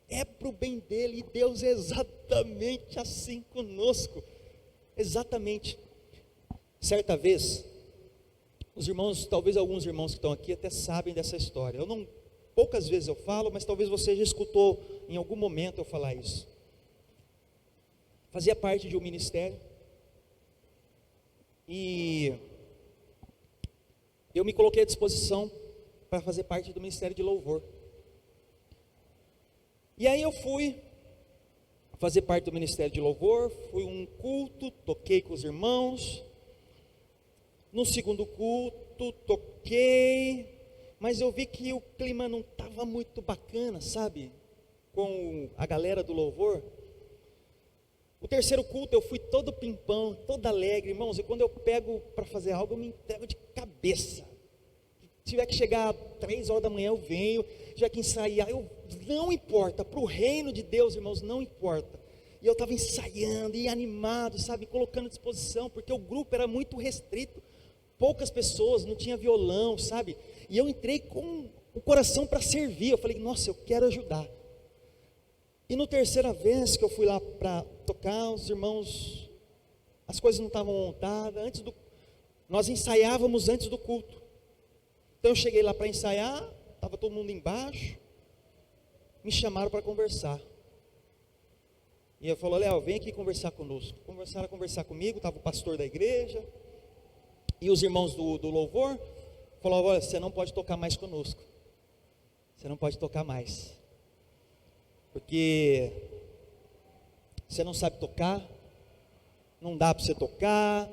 É para o bem dele. E Deus é exatamente assim conosco. Exatamente. Certa vez, os irmãos, talvez alguns irmãos que estão aqui até sabem dessa história. Poucas vezes eu falo, mas talvez você já escutou em algum momento eu falar isso. Fazia parte de um ministério e eu me coloquei à disposição para fazer parte do ministério de louvor. E aí eu fui fazer parte do ministério de louvor, fui um culto, toquei com os irmãos. No segundo culto, toquei, mas eu vi que o clima não estava muito bacana, sabe? Com a galera do louvor. O terceiro culto eu fui todo pimpão, todo alegre, irmãos, e quando eu pego para fazer algo, eu me entrego de cabeça. Se tiver que chegar às 3 horas da manhã, eu venho, já que ensaiar, não importa, para o reino de Deus, irmãos, não importa. E eu estava ensaiando e animado, sabe, colocando à disposição, porque o grupo era muito restrito, poucas pessoas, não tinha violão, sabe, e eu entrei com o coração para servir, eu falei, nossa, eu quero ajudar. E na terceira vez que eu fui lá para tocar, os irmãos, as coisas não estavam montadas, nós ensaiávamos antes do culto, então eu cheguei lá para ensaiar, estava todo mundo embaixo, me chamaram para conversar, e eu falei, Léo, vem aqui conversar conosco. Começaram a conversar comigo, estava o pastor da igreja, e os irmãos do louvor, falaram, olha, você não pode tocar mais conosco. você não pode tocar mais, porque você não sabe tocar, não dá para você tocar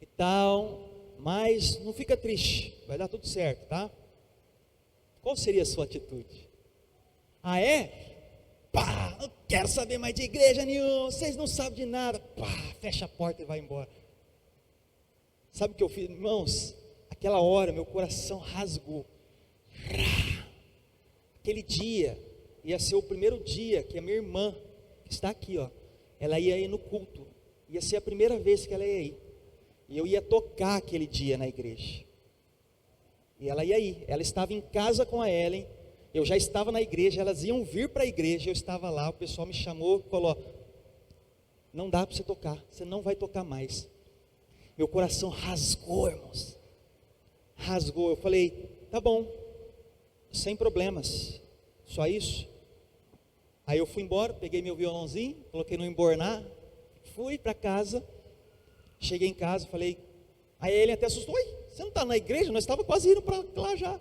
e tal, mas não fica triste, vai dar tudo certo, tá? Qual seria a sua atitude? Ah, é? Pá, não quero saber mais de igreja nenhuma, vocês não sabem de nada. Pá, fecha a porta e vai embora. Sabe o que eu fiz, irmãos? Aquela hora meu coração rasgou. Aquele dia ia ser o primeiro dia que a minha irmã, que está aqui, ó, ela ia ir no culto. Ia ser a primeira vez que ela ia ir. E eu ia tocar aquele dia na igreja. E ela ia ir. Ela estava em casa com a Ellen. Eu já estava na igreja. Elas iam vir para a igreja. Eu estava lá. O pessoal me chamou e falou: não dá para você tocar. Você não vai tocar mais. Meu coração rasgou, irmãos. Rasgou. Eu falei: tá bom. Sem problemas. Só isso. Aí eu fui embora. Peguei meu violãozinho. Coloquei no embornar. Fui para casa. Cheguei em casa, falei, aí ele até assustou: oi, você não está na igreja? Nós estávamos quase indo para lá já.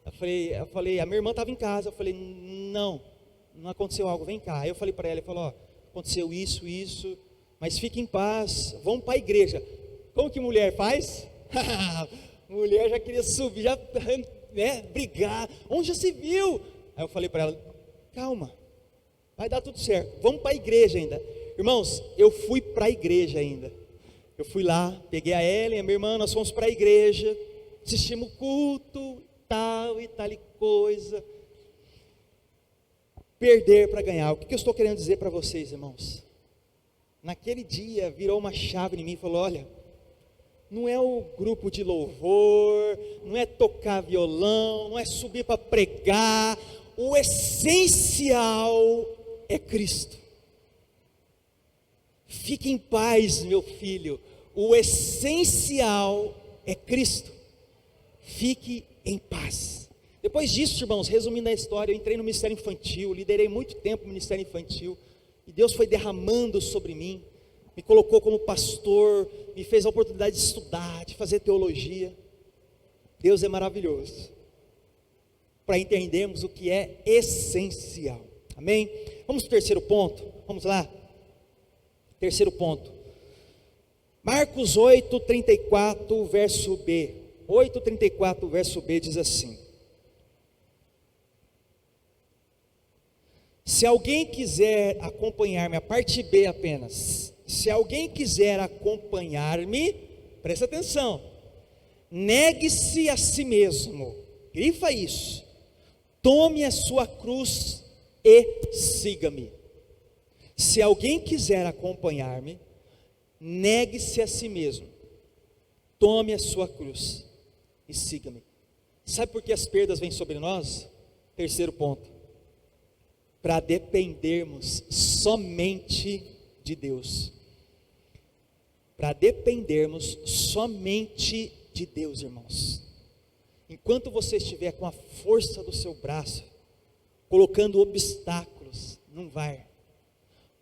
Eu falei, a minha irmã estava em casa. Eu falei, não aconteceu algo, vem cá. Aí eu falei para ela, ele falou: ó, aconteceu isso, mas fique em paz, vamos para a igreja. Como que mulher faz? Mulher já queria subir, já, né, brigar, onde já se viu? Aí eu falei para ela, calma, vai dar tudo certo, vamos para a igreja ainda. Irmãos, eu fui para a igreja ainda. Eu fui lá, peguei a Ellen, a minha irmã, nós fomos para a igreja, assistimos o culto, tal e coisa. Perder para ganhar. O que eu estou querendo dizer para vocês, irmãos? Naquele dia virou uma chave em mim e falou: olha, não é o grupo de louvor, não é tocar violão, não é subir para pregar, o essencial é Cristo. Fique em paz, meu filho, o essencial é Cristo. Fique em paz. Depois disso, irmãos, resumindo a história, eu entrei no ministério infantil, liderei muito tempo o ministério infantil, e Deus foi derramando sobre mim, me colocou como pastor, me fez a oportunidade de estudar, de fazer teologia. Deus é maravilhoso, para entendermos o que é essencial, amém? Vamos para o terceiro ponto, vamos lá. Terceiro ponto, Marcos 8:34, verso B. 8:34, verso B diz assim: se alguém quiser acompanhar-me, a parte B apenas, se alguém quiser acompanhar-me, presta atenção, negue-se a si mesmo, grifa isso, tome a sua cruz e siga-me. Se alguém quiser acompanhar-me, negue-se a si mesmo, tome a sua cruz e siga-me. Sabe por que as perdas vêm sobre nós? Terceiro ponto, para dependermos somente de Deus. Para dependermos somente de Deus, irmãos. Enquanto você estiver com a força do seu braço, colocando obstáculos, não vai.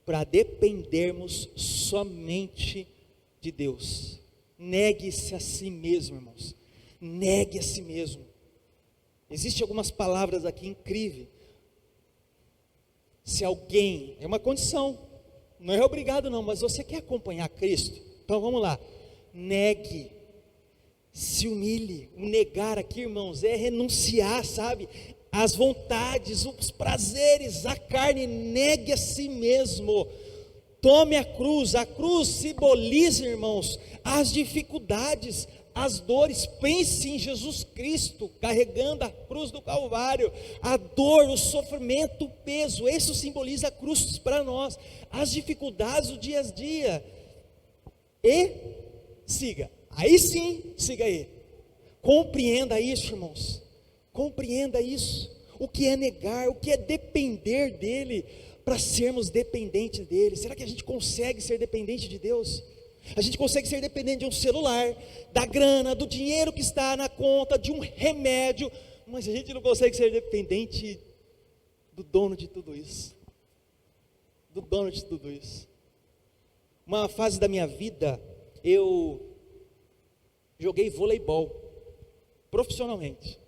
Para dependermos somente de Deus. Negue-se a si mesmo, irmãos. Negue a si mesmo. Existem algumas palavras aqui incríveis. Se alguém, é uma condição, não é obrigado não, mas você quer acompanhar Cristo? Então vamos lá. Negue, se humilhe. O negar aqui, irmãos, é renunciar, sabe? As vontades, os prazeres, a carne, negue a si mesmo, tome a cruz simboliza, irmãos, as dificuldades, as dores. Pense em Jesus Cristo, carregando a cruz do Calvário, a dor, o sofrimento, o peso, isso simboliza a cruz para nós, as dificuldades do dia a dia, e siga, aí sim, siga aí, compreenda isso, irmãos. Compreenda isso, o que é negar, o que é depender dEle, para sermos dependentes dEle. Será que a gente consegue ser dependente de Deus? A gente consegue ser dependente de um celular, da grana, do dinheiro que está na conta, de um remédio, mas a gente não consegue ser dependente do dono de tudo isso. Do dono de tudo isso. Uma fase da minha vida, eu joguei voleibol, profissionalmente.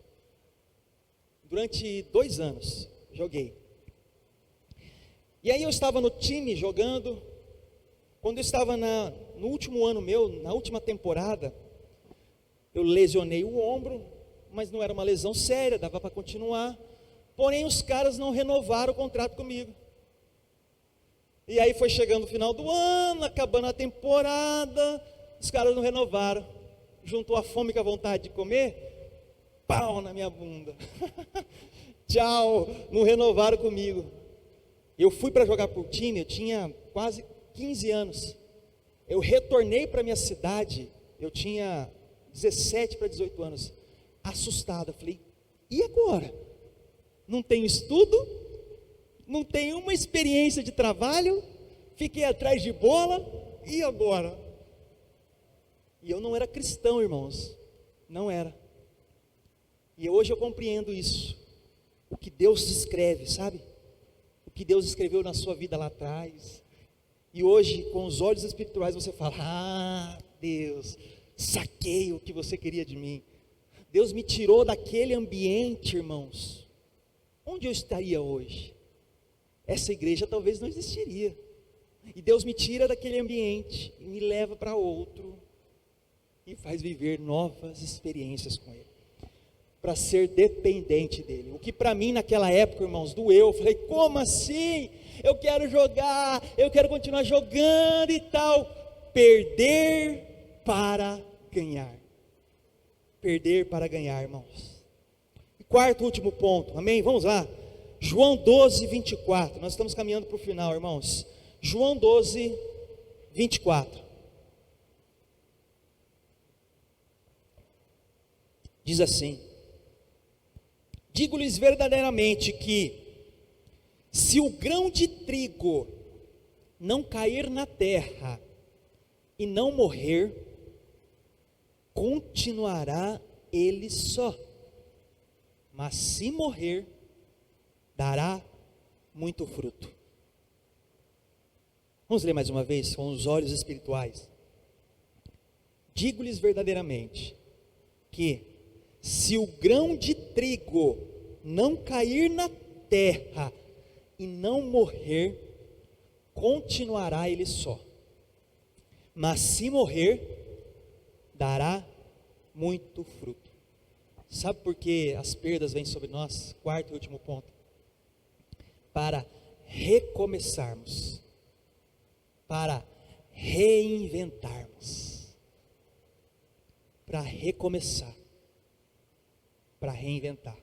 durante 2 anos, joguei. E aí eu estava no time jogando, quando eu estava no último ano meu, na última temporada, eu lesionei o ombro, mas não era uma lesão séria, dava para continuar, porém os caras não renovaram o contrato comigo. E aí foi chegando o final do ano, acabando a temporada, os caras não renovaram, juntou a fome com a vontade de comer, pau na minha bunda, tchau, não renovaram comigo. Eu fui para jogar por time, eu tinha quase 15 anos, eu retornei para minha cidade, eu tinha 17 para 18 anos, assustado, eu falei, e agora? Não tenho estudo, não tenho uma experiência de trabalho, fiquei atrás de bola, e agora? E eu não era cristão, irmãos, não era, e hoje eu compreendo isso, o que Deus escreve, sabe? O que Deus escreveu na sua vida lá atrás, e hoje com os olhos espirituais você fala, ah Deus, saquei o que você queria de mim, Deus me tirou daquele ambiente, irmãos, onde eu estaria hoje? Essa igreja talvez não existiria, e Deus me tira daquele ambiente, e me leva para outro, e faz viver novas experiências com Ele, para ser dependente dEle, o que para mim naquela época, irmãos, doeu. Eu falei, como assim? Eu quero jogar, eu quero continuar jogando e tal, perder para ganhar, perder para ganhar, irmãos. E quarto, último ponto, amém? Vamos lá, João 12, 24, nós estamos caminhando para o final, irmãos. João 12, 24, diz assim, digo-lhes verdadeiramente que, se o grão de trigo não cair na terra e não morrer, continuará ele só, mas se morrer, dará muito fruto. Vamos ler mais uma vez com os olhos espirituais. Digo-lhes verdadeiramente que, se o grão de trigo não cair na terra e não morrer, continuará ele só, mas se morrer, dará muito fruto. Sabe por que as perdas vêm sobre nós? Quarto e último ponto, para recomeçarmos, para reinventarmos, para recomeçar, para reinventar.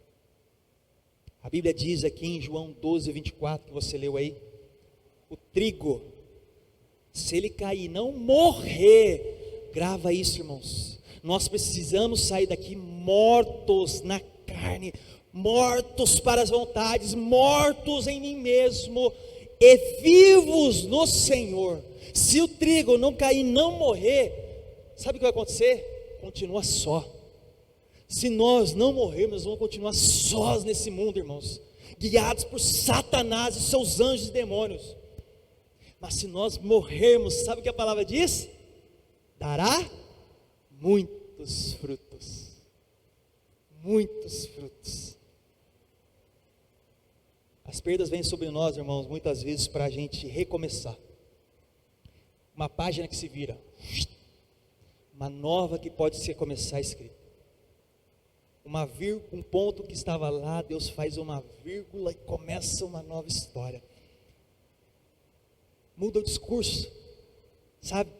A Bíblia diz aqui em João 12, 24, que você leu aí, o trigo, se ele cair e não morrer, grava isso, irmãos, nós precisamos sair daqui mortos na carne, mortos para as vontades, mortos em mim mesmo, e vivos no Senhor. Se o trigo não cair e não morrer, sabe o que vai acontecer? Continua só. Se nós não morrermos, nós vamos continuar sós nesse mundo, irmãos, guiados por Satanás e seus anjos e demônios. Mas se nós morrermos, sabe o que a palavra diz? Dará muitos frutos, muitos frutos. As perdas vêm sobre nós, irmãos, muitas vezes para a gente recomeçar, uma página que se vira, uma nova que pode ser começar a escrita, um ponto que estava lá, Deus faz uma vírgula e começa uma nova história, muda o discurso, sabe?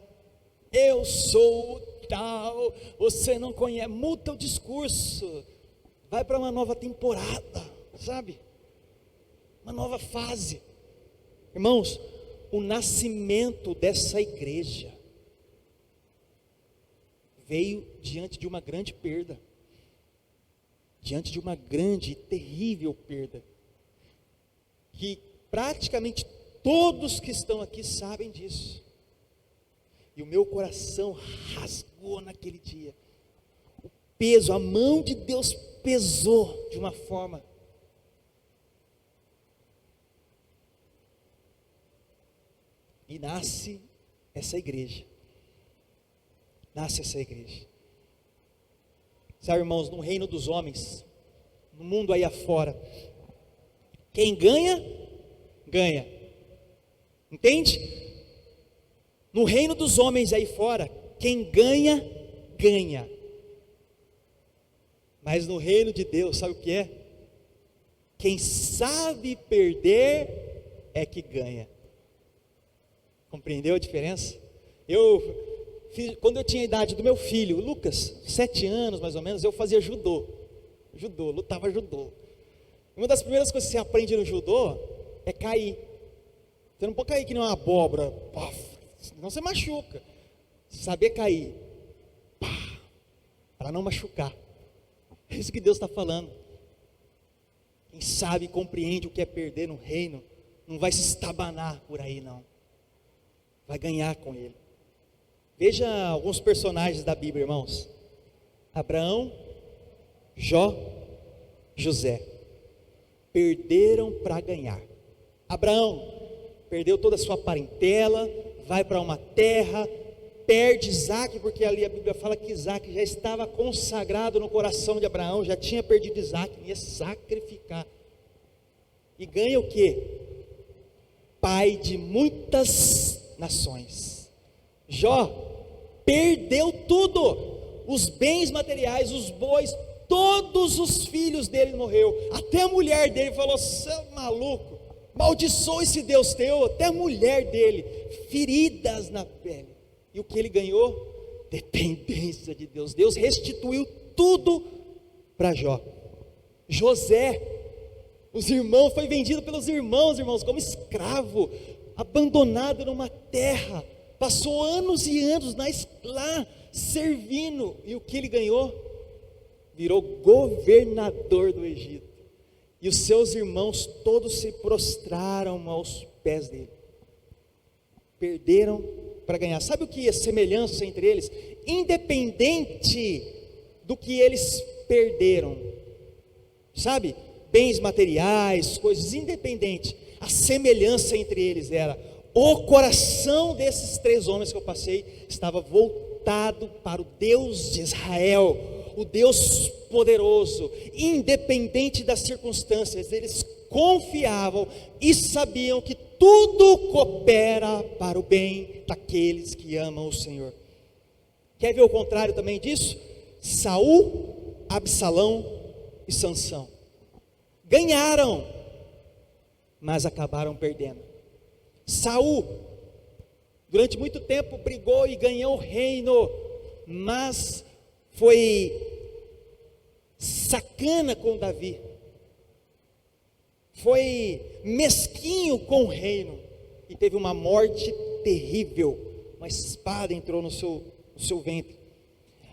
Eu sou tal, você não conhece, muda o discurso, vai para uma nova temporada, sabe? Uma nova fase. Irmãos, o nascimento dessa igreja veio diante de uma grande perda, diante de uma grande e terrível perda, que praticamente todos que estão aqui sabem disso, e o meu coração rasgou naquele dia, o peso, a mão de Deus pesou de uma forma, e nasce essa igreja, sabe, irmãos, no reino dos homens, no mundo aí afora. Quem ganha, ganha. Entende? No reino dos homens aí fora, quem ganha, ganha. Mas no reino de Deus, sabe o que é? Quem sabe perder é que ganha. Compreendeu a diferença? Quando eu tinha a idade do meu filho, Lucas, 7 anos mais ou menos, eu fazia judô, lutava judô. Uma das primeiras coisas que você aprende no judô é cair. Você não pode cair que nem uma abóbora, senão você machuca. Saber cair, para não machucar. É isso que Deus está falando. Quem sabe e compreende o que é perder no reino, não vai se estabanar por aí não. Vai ganhar com ele. Veja alguns personagens da Bíblia, irmãos. Abraão, Jó, José. Perderam para ganhar. Abraão perdeu toda a sua parentela, vai para uma terra, perde Isaac, porque ali a Bíblia fala que Isaac já estava consagrado no coração de Abraão, já tinha perdido Isaac, ia sacrificar. E ganha o quê? Pai de muitas nações. Jó perdeu tudo, os bens materiais, os bois, todos os filhos dele morreu, até a mulher dele falou: você é maluco, maldiçoa esse Deus teu, até a mulher dele, feridas na pele. E o que ele ganhou? Dependência de Deus. Deus restituiu tudo para Jó. José, os irmãos, foi vendido pelos irmãos, como escravo, abandonado numa terra, passou anos e anos lá servindo, e o que ele ganhou? Virou governador do Egito, e os seus irmãos todos se prostraram aos pés dele. Perderam para ganhar. Sabe o que é semelhança entre eles? Independente do que eles perderam, sabe, bens materiais, coisas, independente, a semelhança entre eles era: o coração desses 3 homens que eu passei estava voltado para o Deus de Israel, o Deus poderoso. Independente das circunstâncias, eles confiavam e sabiam que tudo coopera para o bem daqueles que amam o Senhor. Quer ver o contrário também disso? Saul, Absalão e Sansão ganharam, mas acabaram perdendo. Saul, durante muito tempo brigou e ganhou o reino, mas foi sacana com Davi, foi mesquinho com o reino, e teve uma morte terrível, uma espada entrou no seu ventre.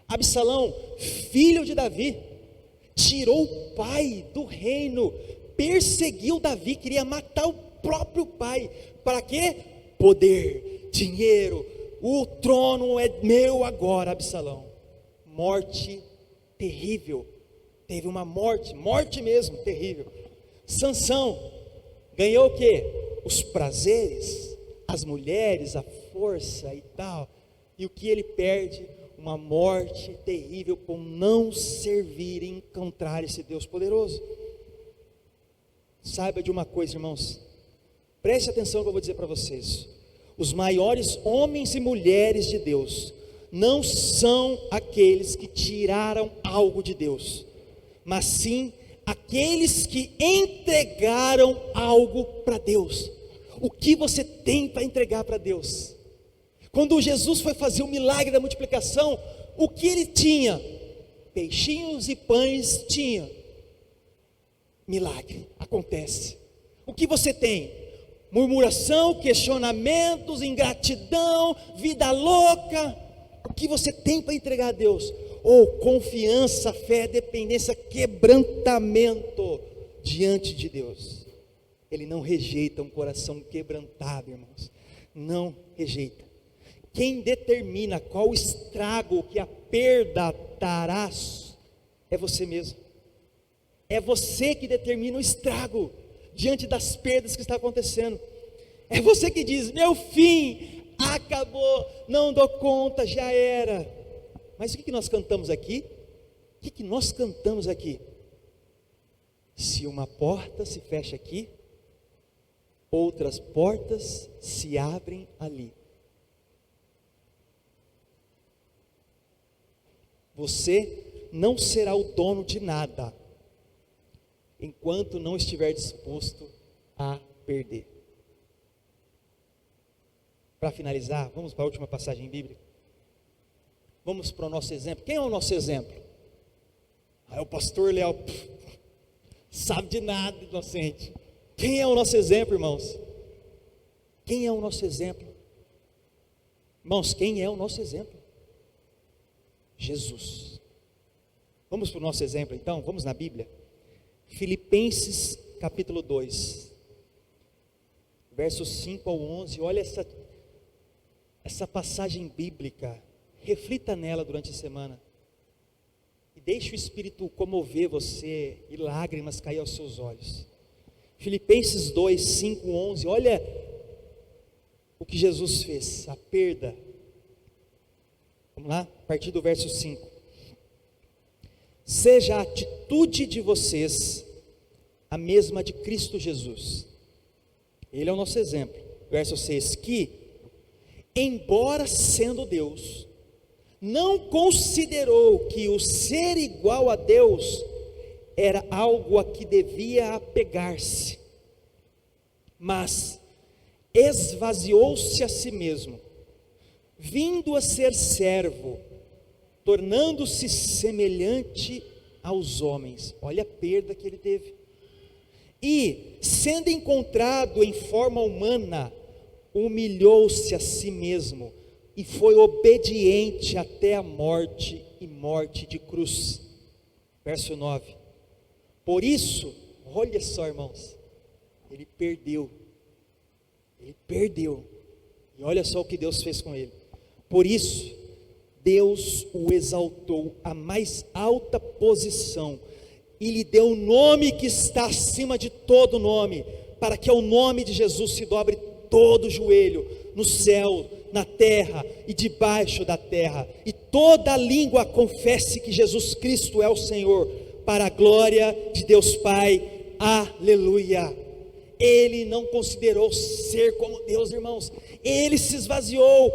Absalão, filho de Davi, tirou o pai do reino, perseguiu Davi, queria matar o próprio pai. Para quê? Poder, dinheiro, o trono é meu agora. Absalão, morte terrível, teve uma morte mesmo, terrível. Sansão, ganhou o quê? Os prazeres, as mulheres, a força e tal, e o que ele perde? Uma morte terrível por não servir e encontrar esse Deus poderoso. Saiba de uma coisa, irmãos, preste atenção no que eu vou dizer para vocês: os maiores homens e mulheres de Deus não são aqueles que tiraram algo de Deus, mas sim aqueles que entregaram algo para Deus. O que você tem para entregar para Deus? Quando Jesus foi fazer o milagre da multiplicação, o que ele tinha? Peixinhos e pães tinha. Milagre, acontece. O que você tem? Murmuração, questionamentos, ingratidão, vida louca. O que você tem para entregar a Deus? Ou confiança, fé, dependência, quebrantamento diante de Deus. Ele não rejeita um coração quebrantado, irmãos. Não rejeita. Quem determina qual estrago que a perda dará é você mesmo. É você que determina o estrago diante das perdas que está acontecendo. É você que diz: meu fim acabou, não dou conta, já era. Mas o que nós cantamos aqui? O que nós cantamos aqui? Se uma porta se fecha aqui, outras portas se abrem ali. Você não será o dono de nada, enquanto não estiver disposto a perder. Para finalizar, vamos para a última passagem bíblica. Vamos para o nosso exemplo. Quem é o nosso exemplo? É o pastor Léo. Sabe de nada, inocente. Quem é o nosso exemplo, irmãos? Quem é o nosso exemplo? Irmãos, quem é o nosso exemplo? Jesus. Vamos para o nosso exemplo então, vamos na Bíblia. Filipenses capítulo 2, versos 5 ao 11, olha essa passagem bíblica, reflita nela durante a semana, e deixe o Espírito comover você, e lágrimas cair aos seus olhos. Filipenses 2, 5, 11, olha o que Jesus fez, a perda. Vamos lá, a partir do verso 5. Seja a atitude de vocês a mesma de Cristo Jesus. Ele é o nosso exemplo. Verso 6, que, embora sendo Deus, não considerou que o ser igual a Deus era algo a que devia apegar-se, mas esvaziou-se a si mesmo, vindo a ser servo, tornando-se semelhante aos homens. Olha a perda que ele teve. E, sendo encontrado em forma humana, humilhou-se a si mesmo e foi obediente até a morte, e morte de cruz. Verso 9. Por isso, olha só, irmãos, ele perdeu. E olha só o que Deus fez com ele. Por isso, Deus o exaltou à mais alta posição e lhe deu um nome que está acima de todo nome, para que ao nome de Jesus se dobre todo o joelho, no céu, na terra e debaixo da terra, e toda língua confesse que Jesus Cristo é o Senhor, para a glória de Deus Pai. Aleluia. Ele não considerou ser como Deus, irmãos. Ele se esvaziou,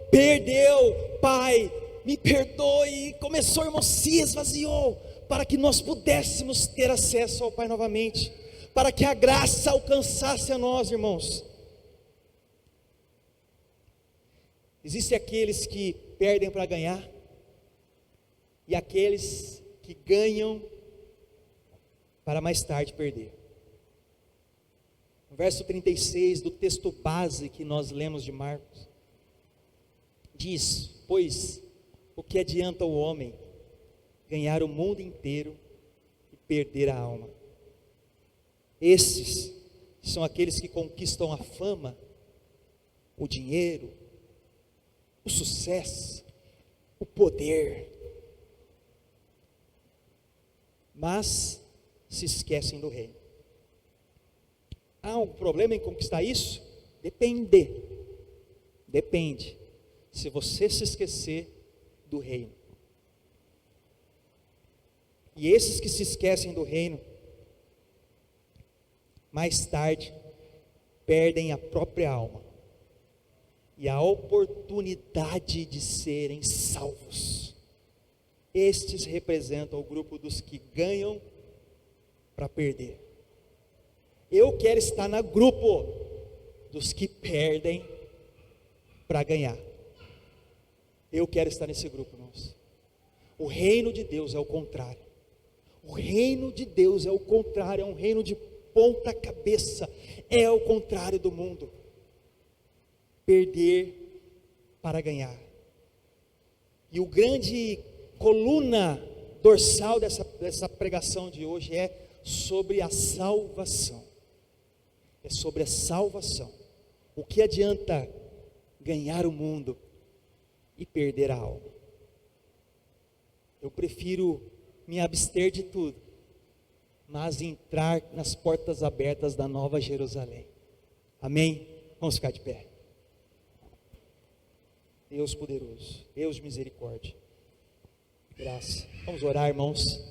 perdeu. Pai, me perdoe. E começou, irmão, se esvaziou, para que nós pudéssemos ter acesso ao Pai novamente, para que a graça alcançasse a nós, irmãos. Existem aqueles que perdem para ganhar, e aqueles que ganham para mais tarde perder. No verso 36 do texto base que nós lemos de Marcos, diz: pois o que adianta o homem ganhar o mundo inteiro e perder a alma? Esses são aqueles que conquistam a fama, o dinheiro, o sucesso, o poder, mas se esquecem do reino. Há algum problema em conquistar isso? Depende. Se você se esquecer do reino. E esses que se esquecem do reino, mais tarde, perdem a própria alma e a oportunidade de serem salvos. Estes representam o grupo dos que ganham para perder. Eu quero estar no grupo dos que perdem para ganhar. Eu quero estar nesse grupo, irmãos. O reino de Deus é o contrário. O reino de Deus é o contrário, é um reino de ponta cabeça, é o contrário do mundo. Perder para ganhar. E o grande coluna dorsal dessa pregação de hoje é sobre a salvação. É sobre a salvação. O que adianta ganhar o mundo e perder a alma? Eu prefiro me abster de tudo, mas entrar nas portas abertas da Nova Jerusalém. Amém? Vamos ficar de pé. Deus poderoso, Deus de misericórdia, graça. Vamos orar, irmãos.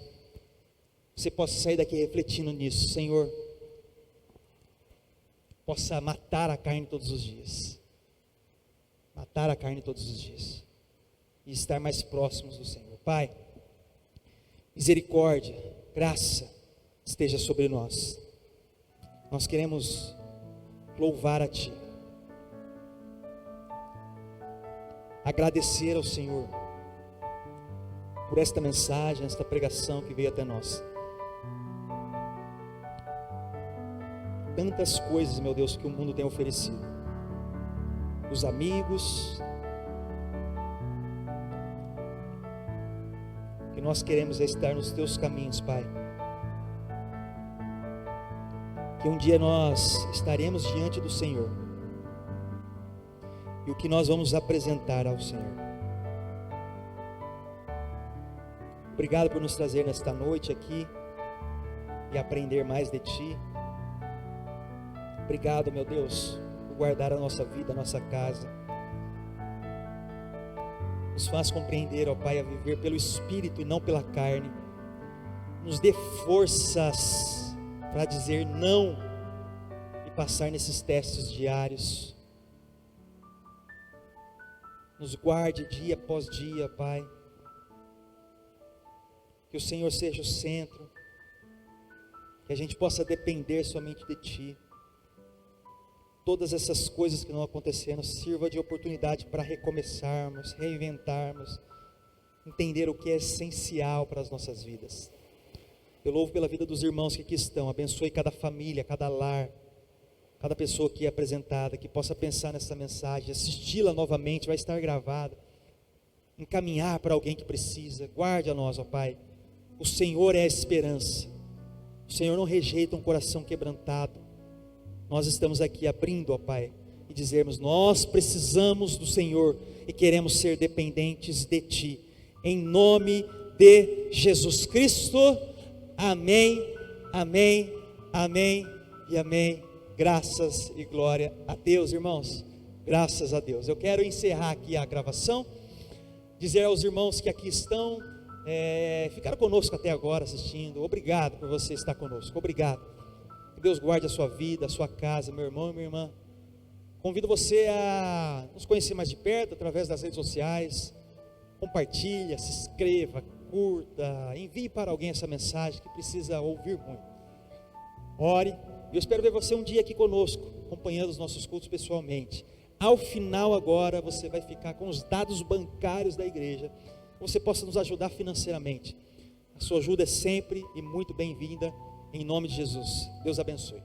você possa sair daqui refletindo nisso, Senhor, possa matar a carne todos os dias, matar a carne todos os dias, e estar mais próximos do Senhor. Pai, misericórdia, graça, esteja sobre nós. Nós queremos louvar a Ti, agradecer ao Senhor por esta mensagem, esta pregação que veio até nós. Tantas coisas, meu Deus, que o mundo tem oferecido, os amigos, o que nós queremos é estar nos Teus caminhos, Pai. Que um dia nós estaremos diante do Senhor, e o que nós vamos apresentar ao Senhor. Obrigado por nos trazer nesta noite aqui e aprender mais de Ti. Obrigado, meu Deus, por guardar a nossa vida, a nossa casa. Nos faz compreender, ó Pai, a viver pelo Espírito e não pela carne. Nos dê forças para dizer não e passar nesses testes diários. Nos guarde dia após dia, Pai. Que o Senhor seja o centro, que a gente possa depender somente de Ti. Todas essas coisas que não aconteceram sirva de oportunidade para recomeçarmos, reinventarmos, entender o que é essencial para as nossas vidas. Eu louvo pela vida dos irmãos que aqui estão, abençoe cada família, cada lar, cada pessoa que é apresentada, que possa pensar nessa mensagem, assisti-la novamente, vai estar gravada, encaminhar para alguém que precisa. Guarde a nós, ó Pai. O Senhor é a esperança, o Senhor não rejeita um coração quebrantado. Nós estamos aqui abrindo, ó Pai, e dizermos: nós precisamos do Senhor e queremos ser dependentes de Ti, em nome de Jesus Cristo. Amém, amém, amém e amém. Graças e glória a Deus, irmãos, graças a Deus. Eu quero encerrar aqui a gravação, dizer aos irmãos que aqui estão, ficaram conosco até agora assistindo, obrigado por você estar conosco, obrigado. Que Deus guarde a sua vida, a sua casa, meu irmão e minha irmã. Convido você a nos conhecer mais de perto através das redes sociais. Compartilha, se inscreva, curta, envie para alguém essa mensagem que precisa ouvir muito. Ore, eu espero ver você um dia aqui conosco, acompanhando os nossos cultos pessoalmente. Ao final agora você vai ficar com os dados bancários da igreja, você possa nos ajudar financeiramente. A sua ajuda é sempre e muito bem-vinda. Em nome de Jesus, Deus abençoe.